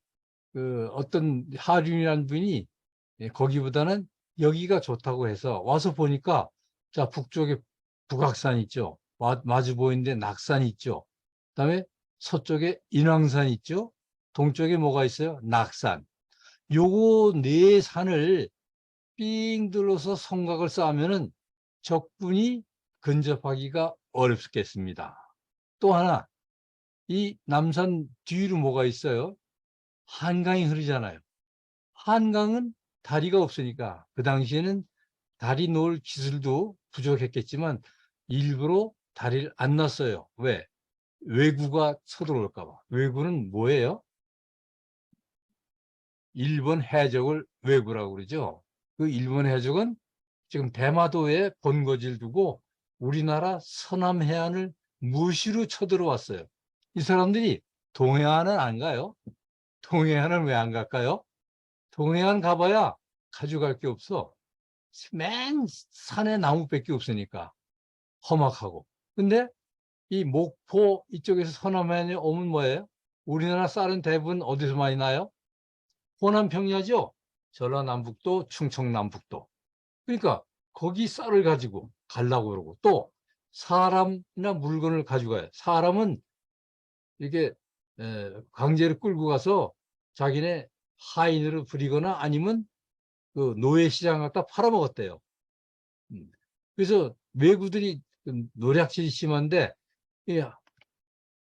그 어떤 하륜이라는 분이 거기보다는 여기가 좋다고 해서 와서 보니까 자 북쪽에 북악산 있죠. 마주 보이는데 낙산 있죠. 그다음에 서쪽에 인왕산 있죠. 동쪽에 뭐가 있어요? 낙산. 요거 네 산을 삥 둘러서 성곽을 쌓으면은 적군이 근접하기가 어렵겠습니다. 또 하나, 이 남산 뒤로 뭐가 있어요? 한강이 흐르잖아요. 한강은 다리가 없으니까 그 당시에는 다리 놓을 기술도 부족했겠지만 일부러 다리를 안 놨어요. 왜? 왜구가 쳐들어올까 봐. 왜구는 뭐예요? 일본 해적을 왜구라고 그러죠. 그 일본 해적은 지금 대마도에 본거지를 두고 우리나라 서남 해안을 무시로 쳐들어왔어요. 이 사람들이 동해안은 안 가요. 동해안은 왜 안 갈까요? 동해안 가봐야 가져갈 게 없어. 맨 산에 나무밖에 없으니까 험악하고. 근데 이 목포 이쪽에서 서남해안에 오면 뭐예요? 우리나라 쌀은 대부분 어디서 많이 나요? 호남 평야죠. 전라남북도, 충청남북도. 그러니까 거기 쌀을 가지고 가려고 그러고 또 사람이나 물건을 가져가요. 사람은 이게 강제로 끌고 가서 자기네 하인으로 부리거나 아니면 그 노예시장 갖다 팔아먹었대요. 그래서 왜구들이 노략질이 심한데 이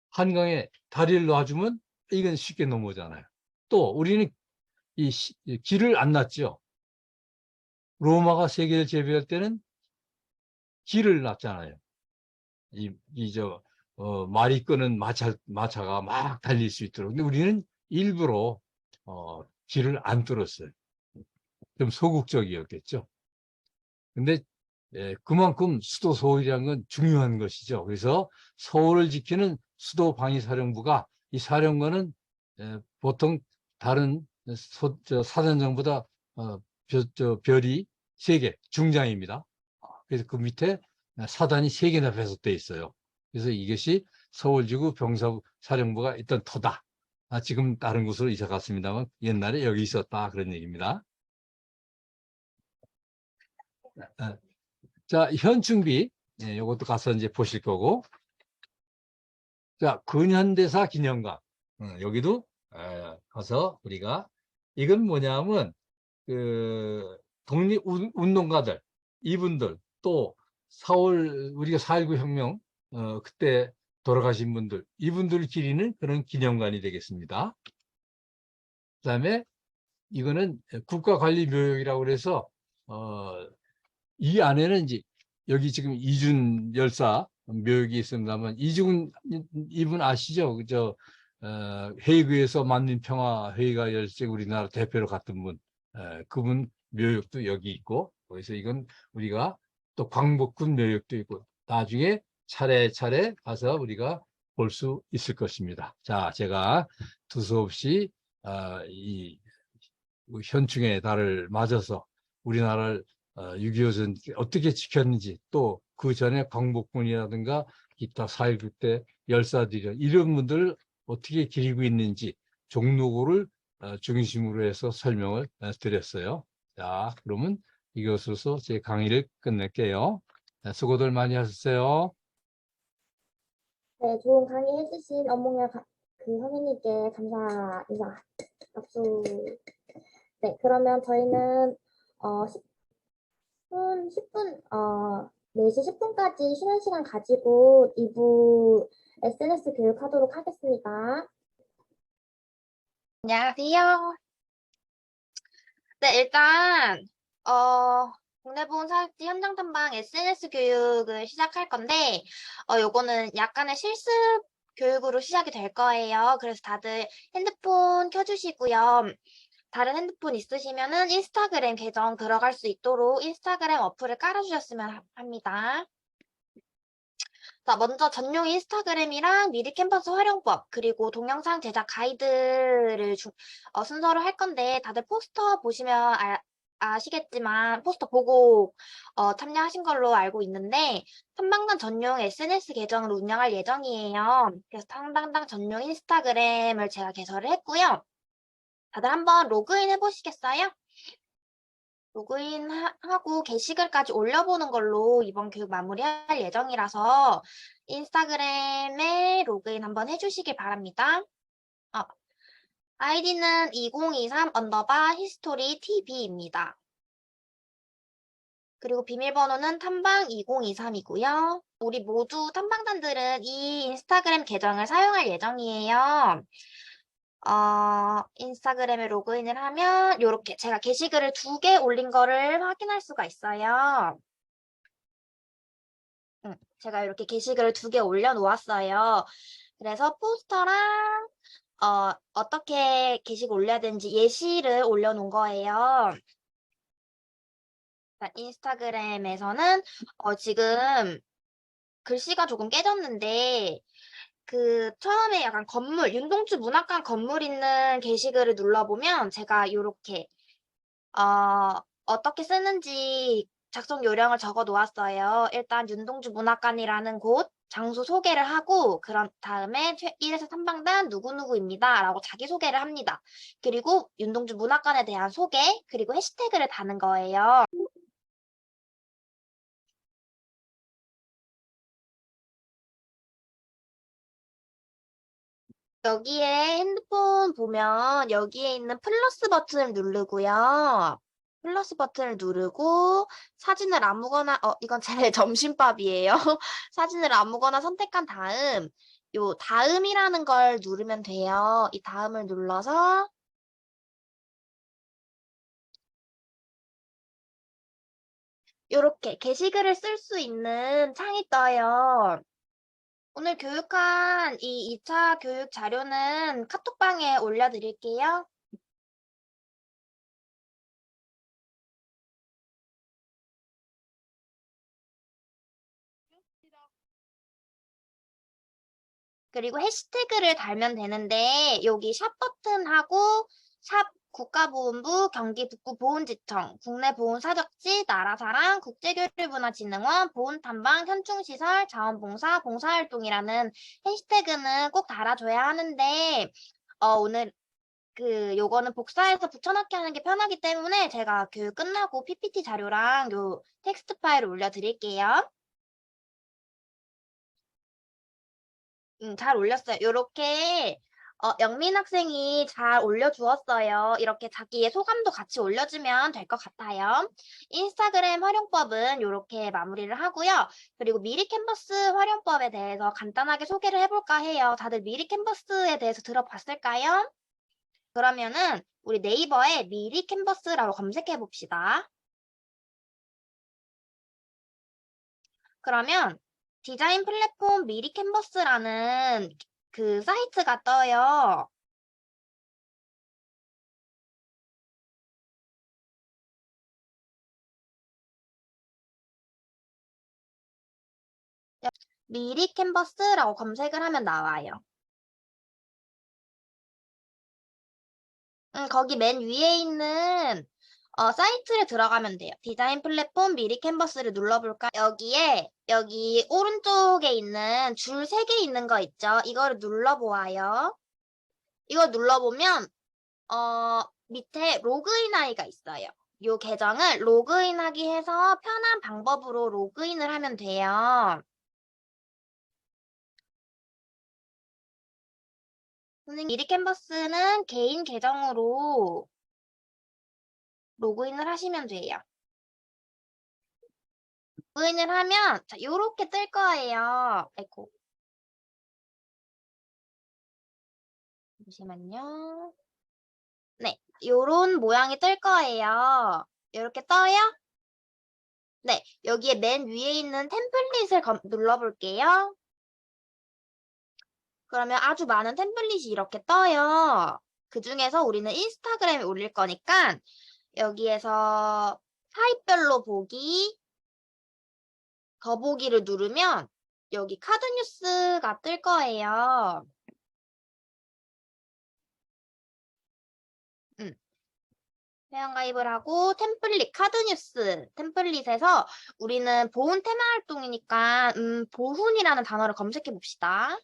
한강에 다리를 놔주면 이건 쉽게 넘어오잖아요. 또 우리는 이 길을 안 놨죠. 로마가 세계를 제비할 때는 길을 놨잖아요. 말이 끄는 마차가 막 달릴 수 있도록. 근데 우리는 일부러 길을 안 뚫었어요. 좀 소극적이었겠죠. 근데 그만큼 수도 서울이라는 건 중요한 것이죠. 그래서 서울을 지키는 수도 방위사령부가 이 사령관은 보통 다른 사단장보다 별이 3개, 중장입니다. 그래서 그 밑에 사단이 3개나 배속돼 있어요. 그래서 이것이 서울지구 병사사령부가 있던 터다. 지금 다른 곳으로 이사 갔습니다만 옛날에 여기 있었다 그런 얘기입니다. 자, 현충비 이것도 가서 이제 보실 거고. 자, 근현대사 기념관 여기도 가서 우리가 이건 뭐냐면 그 독립운동가들 이분들 또 4월 우리가 4.19 혁명 그때 돌아가신 분들 이분들을 기리는 그런 기념관이 되겠습니다. 그다음에 이거는 국가관리묘역이라고 그래서 이 안에는 이제 여기 지금 이준 열사 묘역이 있습니다만 이준 이분 아시죠? 그저 헤이그에서 만민 평화 회의가 열세 우리나라 대표로 갔던 분 그분 묘역도 여기 있고 그래서 이건 우리가 또 광복군 묘역도 있고 나중에 차례차례 가서 우리가 볼 수 있을 것입니다. 자, 제가 두서없이 이 현충의 달을 맞아서 우리나라를 6.25전 어떻게 지켰는지 또 그 전에 광복군이라든가 기타 4.19 때 열사들이 이런 분들을 어떻게 기리고 있는지 종로구를 중심으로 해서 설명을 드렸어요. 자, 그러면 이것으로서 제 강의를 끝낼게요. 수고들 많이 하셨어요. 네, 좋은 강의 해주신 어몽여 그 선생님께 감사 인사 박수. 네, 그러면 저희는 10분 4시 10분까지 쉬는 시간 가지고 2부 SNS 교육하도록 하겠습니다. 안녕하세요. 네, 일단 국내 보험 사육지 현장 탐방 SNS 교육을 시작할 건데, 요거는 약간의 실습 교육으로 시작이 될 거예요. 그래서 다들 핸드폰 켜주시고요. 다른 핸드폰 있으시면은 인스타그램 계정 들어갈 수 있도록 인스타그램 어플을 깔아주셨으면 합니다. 자, 먼저 전용 인스타그램이랑 미리 캠퍼스 활용법, 그리고 동영상 제작 가이드를 순서로 할 건데, 다들 포스터 보시면 아시겠지만, 포스터 보고 참여하신 걸로 알고 있는데, 탐방단 전용 SNS 계정을 운영할 예정이에요. 그래서 탐방단 전용 인스타그램을 제가 개설을 했고요. 다들 한번 로그인 해보시겠어요? 로그인하고 게시글까지 올려보는 걸로 이번 교육 마무리할 예정이라서 인스타그램에 로그인 한번 해주시길 바랍니다. 아이디는 2023 언더바 히스토리 TV입니다. 그리고 비밀번호는 탐방 2023이고요. 우리 모두 탐방단들은 이 인스타그램 계정을 사용할 예정이에요. 인스타그램에 로그인을 하면 이렇게 제가 게시글을 2개 올린 거를 확인할 수가 있어요. 제가 이렇게 게시글을 2개 올려놓았어요. 그래서 포스터랑 어떻게 게시글 올려야 되는지 예시를 올려놓은 거예요. 인스타그램에서는 지금 글씨가 조금 깨졌는데 처음에 약간 건물, 윤동주 문학관 건물 있는 게시글을 눌러보면 제가 이렇게 어떻게 쓰는지 작성 요령을 적어 놓았어요. 일단 윤동주 문학관이라는 곳 장소 소개를 하고 그런 다음에 1에서 3방단 누구누구입니다 라고 자기소개를 합니다. 그리고 윤동주 문학관에 대한 소개 그리고 해시태그를 다는 거예요. 여기에 핸드폰 보면 여기에 있는 플러스 버튼을 누르고요. 플러스 버튼을 누르고 사진을 아무거나 이건 제 점심밥이에요. 사진을 아무거나 선택한 다음 요 다음이라는 걸 누르면 돼요. 이 다음을 눌러서 이렇게 게시글을 쓸 수 있는 창이 떠요. 오늘 교육한 이 2차 교육 자료는 카톡방에 올려드릴게요. 그리고 해시태그를 달면 되는데 여기 샵 버튼하고 샵 국가보훈부 경기북부보훈지청 국내보훈사적지 나라사랑 국제교류문화진흥원 보훈탐방 현충시설 자원봉사 봉사활동이라는 해시태그는 꼭 달아줘야 하는데 오늘 요거는 복사해서 붙여넣기 하는 게 편하기 때문에 제가 교육 끝나고 PPT 자료랑 요 텍스트 파일을 올려드릴게요. 잘 올렸어요. 요렇게 영민 학생이 잘 올려주었어요. 이렇게 자기의 소감도 같이 올려주면 될 것 같아요. 인스타그램 활용법은 요렇게 마무리를 하고요. 그리고 미리 캔버스 활용법에 대해서 간단하게 소개를 해볼까 해요. 다들 미리 캔버스에 대해서 들어봤을까요? 그러면은 우리 네이버에 미리 캔버스라고 검색해 봅시다. 그러면 디자인 플랫폼 미리 캔버스라는 사이트가 떠요. 미리 캔버스라고 검색을 하면 나와요. 거기 맨 위에 있는 사이트를 들어가면 돼요. 디자인 플랫폼 미리 캔버스를 눌러볼까? 여기 오른쪽에 있는 줄 3개 있는 거 있죠? 이거를 눌러보아요. 이거 눌러보면 밑에 로그인 하기가 있어요. 이 계정을 로그인하기 해서 편한 방법으로 로그인을 하면 돼요. 선생님, 미리 캔버스는 개인 계정으로 로그인을 하시면 돼요. 로그인을 하면 자, 요렇게 뜰 거예요. 아이고. 잠시만요. 네, 요런 모양이 뜰 거예요. 이렇게 떠요? 네, 여기에 맨 위에 있는 템플릿을 눌러볼게요. 그러면 아주 많은 템플릿이 이렇게 떠요. 그 중에서 우리는 인스타그램에 올릴 거니까 여기에서 타입별로 보기, 더보기를 누르면 여기 카드 뉴스가 뜰 거예요. 회원가입을 하고 템플릿, 카드 뉴스, 템플릿에서 우리는 보훈 테마 활동이니까 보훈이라는 단어를 검색해 봅시다.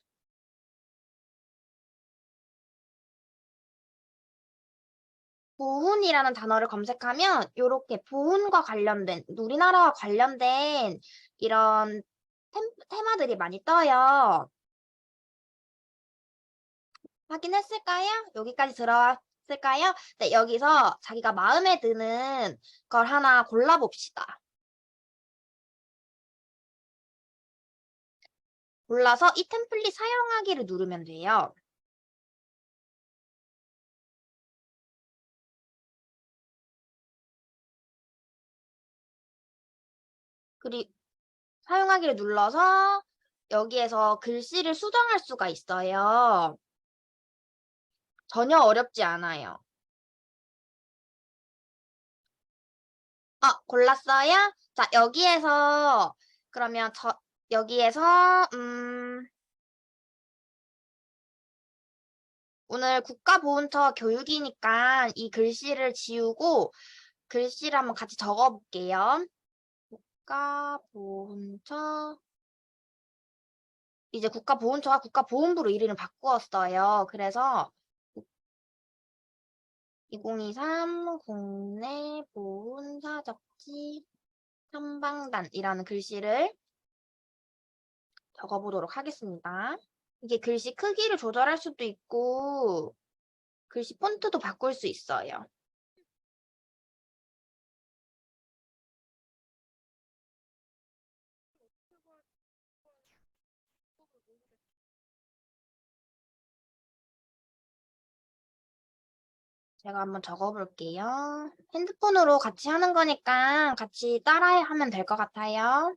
보훈이라는 단어를 검색하면 이렇게 보훈과 관련된, 우리나라와 관련된 이런 테마들이 많이 떠요. 확인했을까요? 여기까지 들어왔을까요? 네, 여기서 자기가 마음에 드는 걸 하나 골라봅시다. 골라서 이 템플릿 사용하기를 누르면 돼요. 그리고 사용하기를 눌러서 여기에서 글씨를 수정할 수가 있어요. 전혀 어렵지 않아요. 골랐어요? 자, 여기에서 그러면 여기에서 오늘 국가보훈처 교육이니까 이 글씨를 지우고 글씨를 한번 같이 적어볼게요. 국가보훈처 이제 국가보훈처가 국가보훈부로 이름을 바꾸었어요. 그래서 2023 국내 보훈사적지 탐방단이라는 글씨를 적어보도록 하겠습니다. 이게 글씨 크기를 조절할 수도 있고 글씨 폰트도 바꿀 수 있어요. 제가 한번 적어볼게요. 핸드폰으로 같이 하는 거니까 같이 따라하면 될 것 같아요.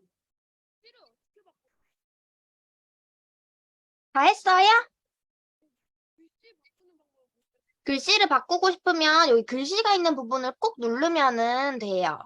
다 했어요? 글씨를 바꾸고 싶으면 여기 글씨가 있는 부분을 꼭 누르면 돼요.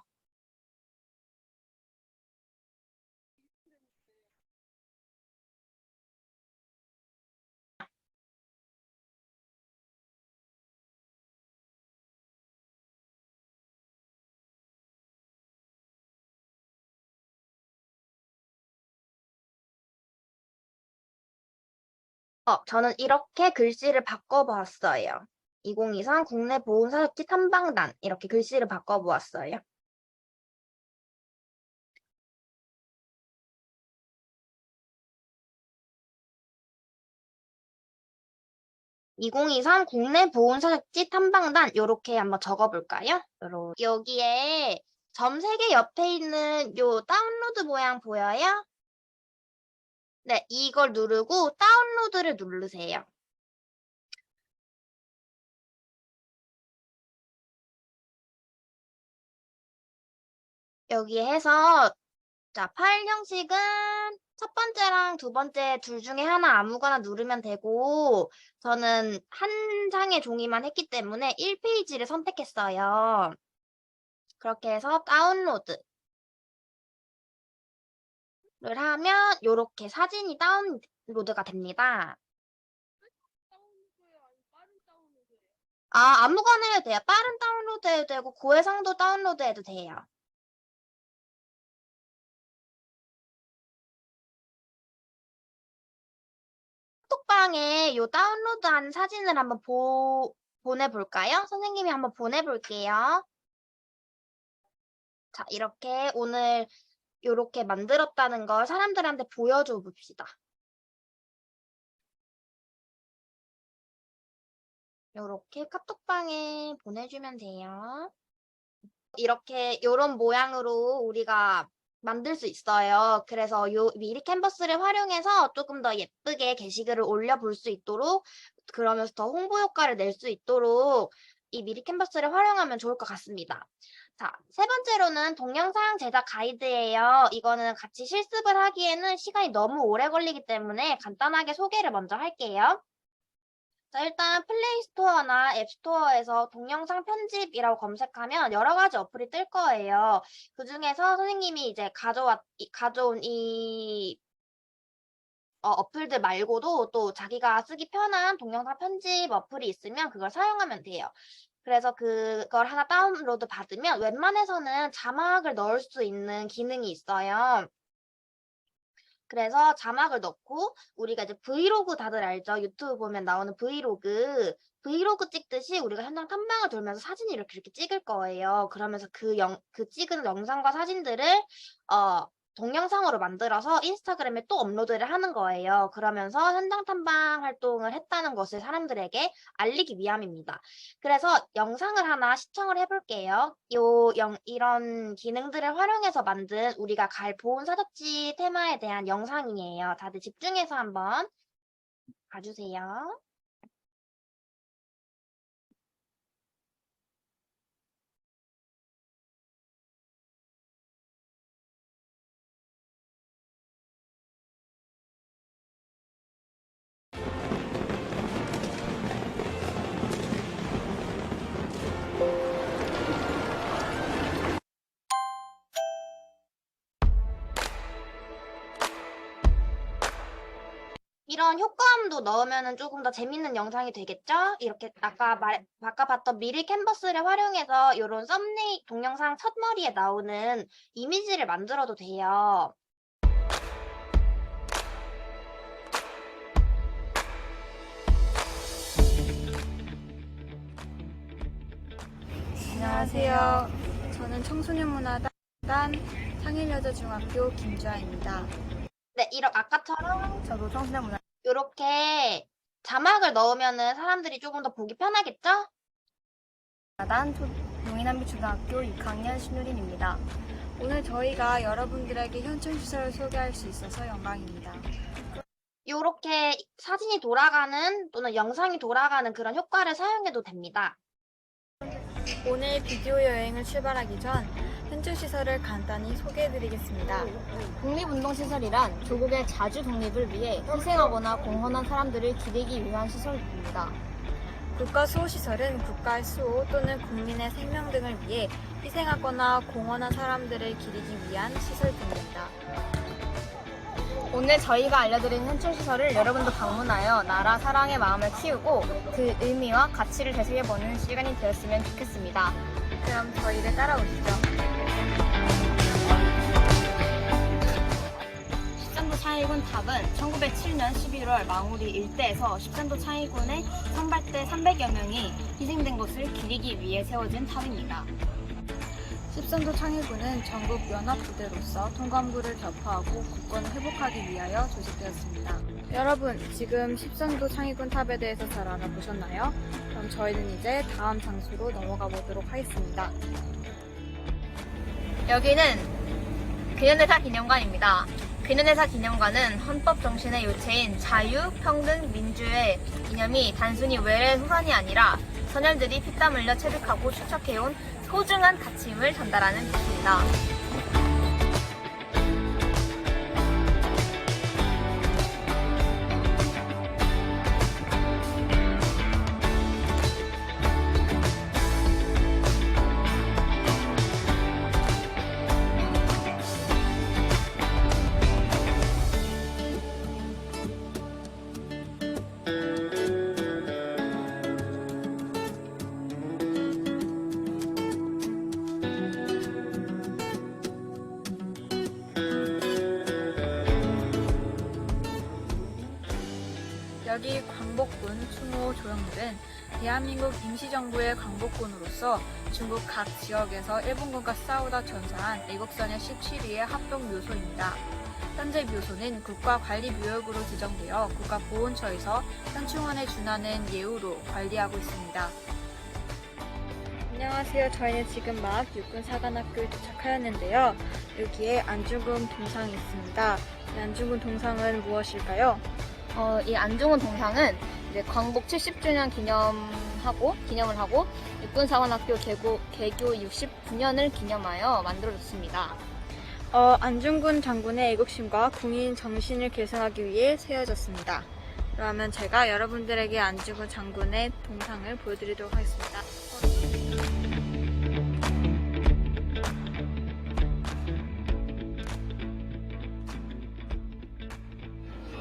저는 이렇게 글씨를 바꿔보았어요. 2023 국내 보훈사격지 탐방단 이렇게 글씨를 바꿔보았어요. (2023) 국내 보훈사격지 탐방단 요렇게 한번 적어볼까요? 여기에 점 3개 옆에 있는 요 다운로드 모양 보여요? 네, 이걸 누르고 다운로드를 누르세요. 여기에 해서 자, 파일 형식은 첫 번째랑 두 번째 둘 중에 하나 아무거나 누르면 되고 저는 한 장의 종이만 했기 때문에 1페이지를 선택했어요. 그렇게 해서 다운로드를 하면 이렇게 사진이 다운로드가 됩니다. 아무거나 해도 돼요. 빠른 다운로드 해도 되고 고해상도 다운로드 해도 돼요. 카톡방에 요 다운로드한 사진을 한번 보내볼까요? 선생님이 한번 보내볼게요. 자, 이렇게 오늘 요렇게 만들었다는 걸 사람들한테 보여줘 봅시다. 요렇게 카톡방에 보내주면 돼요. 이렇게 요런 모양으로 우리가 만들 수 있어요. 그래서 요 미리 캔버스를 활용해서 조금 더 예쁘게 게시글을 올려볼 수 있도록 그러면서 더 홍보 효과를 낼 수 있도록 이 미리 캔버스를 활용하면 좋을 것 같습니다. 자, 세 번째로는 동영상 제작 가이드예요. 이거는 같이 실습을 하기에는 시간이 너무 오래 걸리기 때문에 간단하게 소개를 먼저 할게요. 자, 일단 플레이 스토어나 앱 스토어에서 동영상 편집이라고 검색하면 여러 가지 어플이 뜰 거예요. 그 중에서 선생님이 이제 가져온 이 어플들 말고도 또 자기가 쓰기 편한 동영상 편집 어플이 있으면 그걸 사용하면 돼요. 그래서 그걸 하나 다운로드 받으면 웬만해서는 자막을 넣을 수 있는 기능이 있어요. 그래서 자막을 넣고 우리가 이제 브이로그 다들 알죠? 유튜브 보면 나오는 브이로그 찍듯이 우리가 현장 탐방을 돌면서 사진을 이렇게 찍을 거예요. 그러면서 그 찍은 영상과 사진들을 동영상으로 만들어서 인스타그램에 또 업로드를 하는 거예요. 그러면서 현장 탐방 활동을 했다는 것을 사람들에게 알리기 위함입니다. 그래서 영상을 하나 시청을 해볼게요. 이런 기능들을 활용해서 만든 우리가 갈 보온 사적지 테마에 대한 영상이에요. 다들 집중해서 한번 봐주세요. 이런 효과음도 넣으면 조금 더 재밌는 영상이 되겠죠? 이렇게 아까 봤던 미리 캔버스를 활용해서 이런 썸네일 동영상 첫머리에 나오는 이미지를 만들어도 돼요. 안녕하세요. 저는 청소년문화단 상일여자중학교 김주아입니다. 네, 아까처럼 저도 청소년문화 이렇게 자막을 넣으면은 사람들이 조금 더 보기 편하겠죠? 단 용인한비초등학교 6학년 신유린입니다. 오늘 저희가 여러분들에게 현충시설을 소개할 수 있어서 영광입니다. 이렇게 사진이 돌아가는 또는 영상이 돌아가는 그런 효과를 사용해도 됩니다. 오늘 비디오 여행을 출발하기 전 현충시설을 간단히 소개해드리겠습니다. 독립운동시설이란 조국의 자주 독립을 위해 희생하거나 공헌한 사람들을 기리기 위한 시설입니다. 국가수호시설은 국가의 수호 또는 국민의 생명 등을 위해 희생하거나 공헌한 사람들을 기리기 위한 시설 등입니다. 오늘 저희가 알려드린 현충시설을 여러분도 방문하여 나라 사랑의 마음을 키우고 그 의미와 가치를 되새겨보는 시간이 되었으면 좋겠습니다. 그럼 저희를 따라오시죠. 13도 창의군 탑은 1907년 11월 망우리 일대에서 13도 창의군의 선발대 300여 명이 희생된 곳을 기리기 위해 세워진 탑입니다. 13도 창의군은 전국 연합부대로서 통감부를 격파하고 국권을 회복하기 위하여 조직되었습니다. 여러분, 지금 13도 창의군 탑에 대해서 잘 알아보셨나요? 그럼 저희는 이제 다음 장소로 넘어가 보도록 하겠습니다. 여기는 근현대사 기념관입니다. 근현대사 기념관은 헌법 정신의 요체인 자유, 평등, 민주의 이념이 단순히 외래의 후산이 아니라 선열들이 피땀 흘려 체득하고 축적해온 소중한 가치임을 전달하는 곳입니다. 여기 광복군, 추모, 조형물은 대한민국 임시정부의 광복군으로서 중국 각 지역에서 일본군과 싸우다 전사한 애국선열 17위의 합동 묘소입니다. 현재 묘소는 국가관리묘역으로 지정되어 국가보훈처에서 현충원에 준하는 예우로 관리하고 있습니다. 안녕하세요. 저희는 지금 막 육군사관학교에 도착하였는데요. 여기에 안중근 동상이 있습니다. 이 안중근 동상은 무엇일까요? 이 안중근 동상은 이제 광복 70주년 기념 기념을 하고 육군사관학교 개교 69년을 기념하여 만들어졌습니다. 안중근 장군의 애국심과 국민 정신을 계승하기 위해 세워졌습니다. 그러면 제가 여러분들에게 안중근 장군의 동상을 보여드리도록 하겠습니다.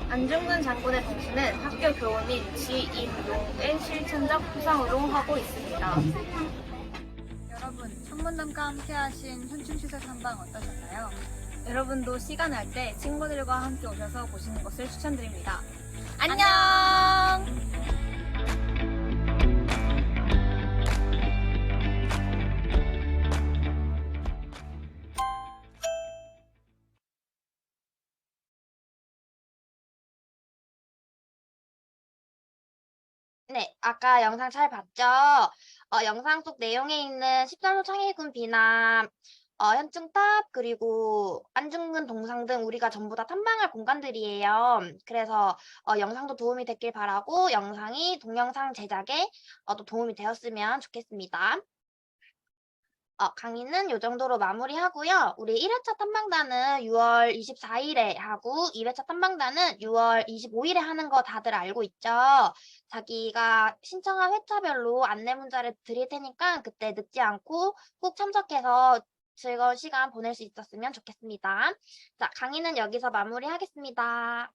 안중근 장군의 동시는 학교 교우민 지인동의 실천적 표상으로 하고 있습니다. 여러분, 천문남과 함께하신 현충시설 탐방 어떠셨나요? 여러분도 시간 날 때 친구들과 함께 오셔서 보시는 것을 추천드립니다. 안녕! 네, 아까 영상 잘 봤죠? 영상 속 내용에 있는 13호 창의군 비남, 현충탑, 그리고 안중근 동상 등 우리가 전부 다 탐방할 공간들이에요. 그래서 영상도 도움이 됐길 바라고 영상이 동영상 제작에 또 도움이 되었으면 좋겠습니다. 강의는 이 정도로 마무리하고요. 우리 1회차 탐방단은 6월 24일에 하고 2회차 탐방단은 6월 25일에 하는 거 다들 알고 있죠? 자기가 신청한 회차별로 안내 문자를 드릴 테니까 그때 늦지 않고 꼭 참석해서 즐거운 시간 보낼 수 있었으면 좋겠습니다. 자, 강의는 여기서 마무리하겠습니다.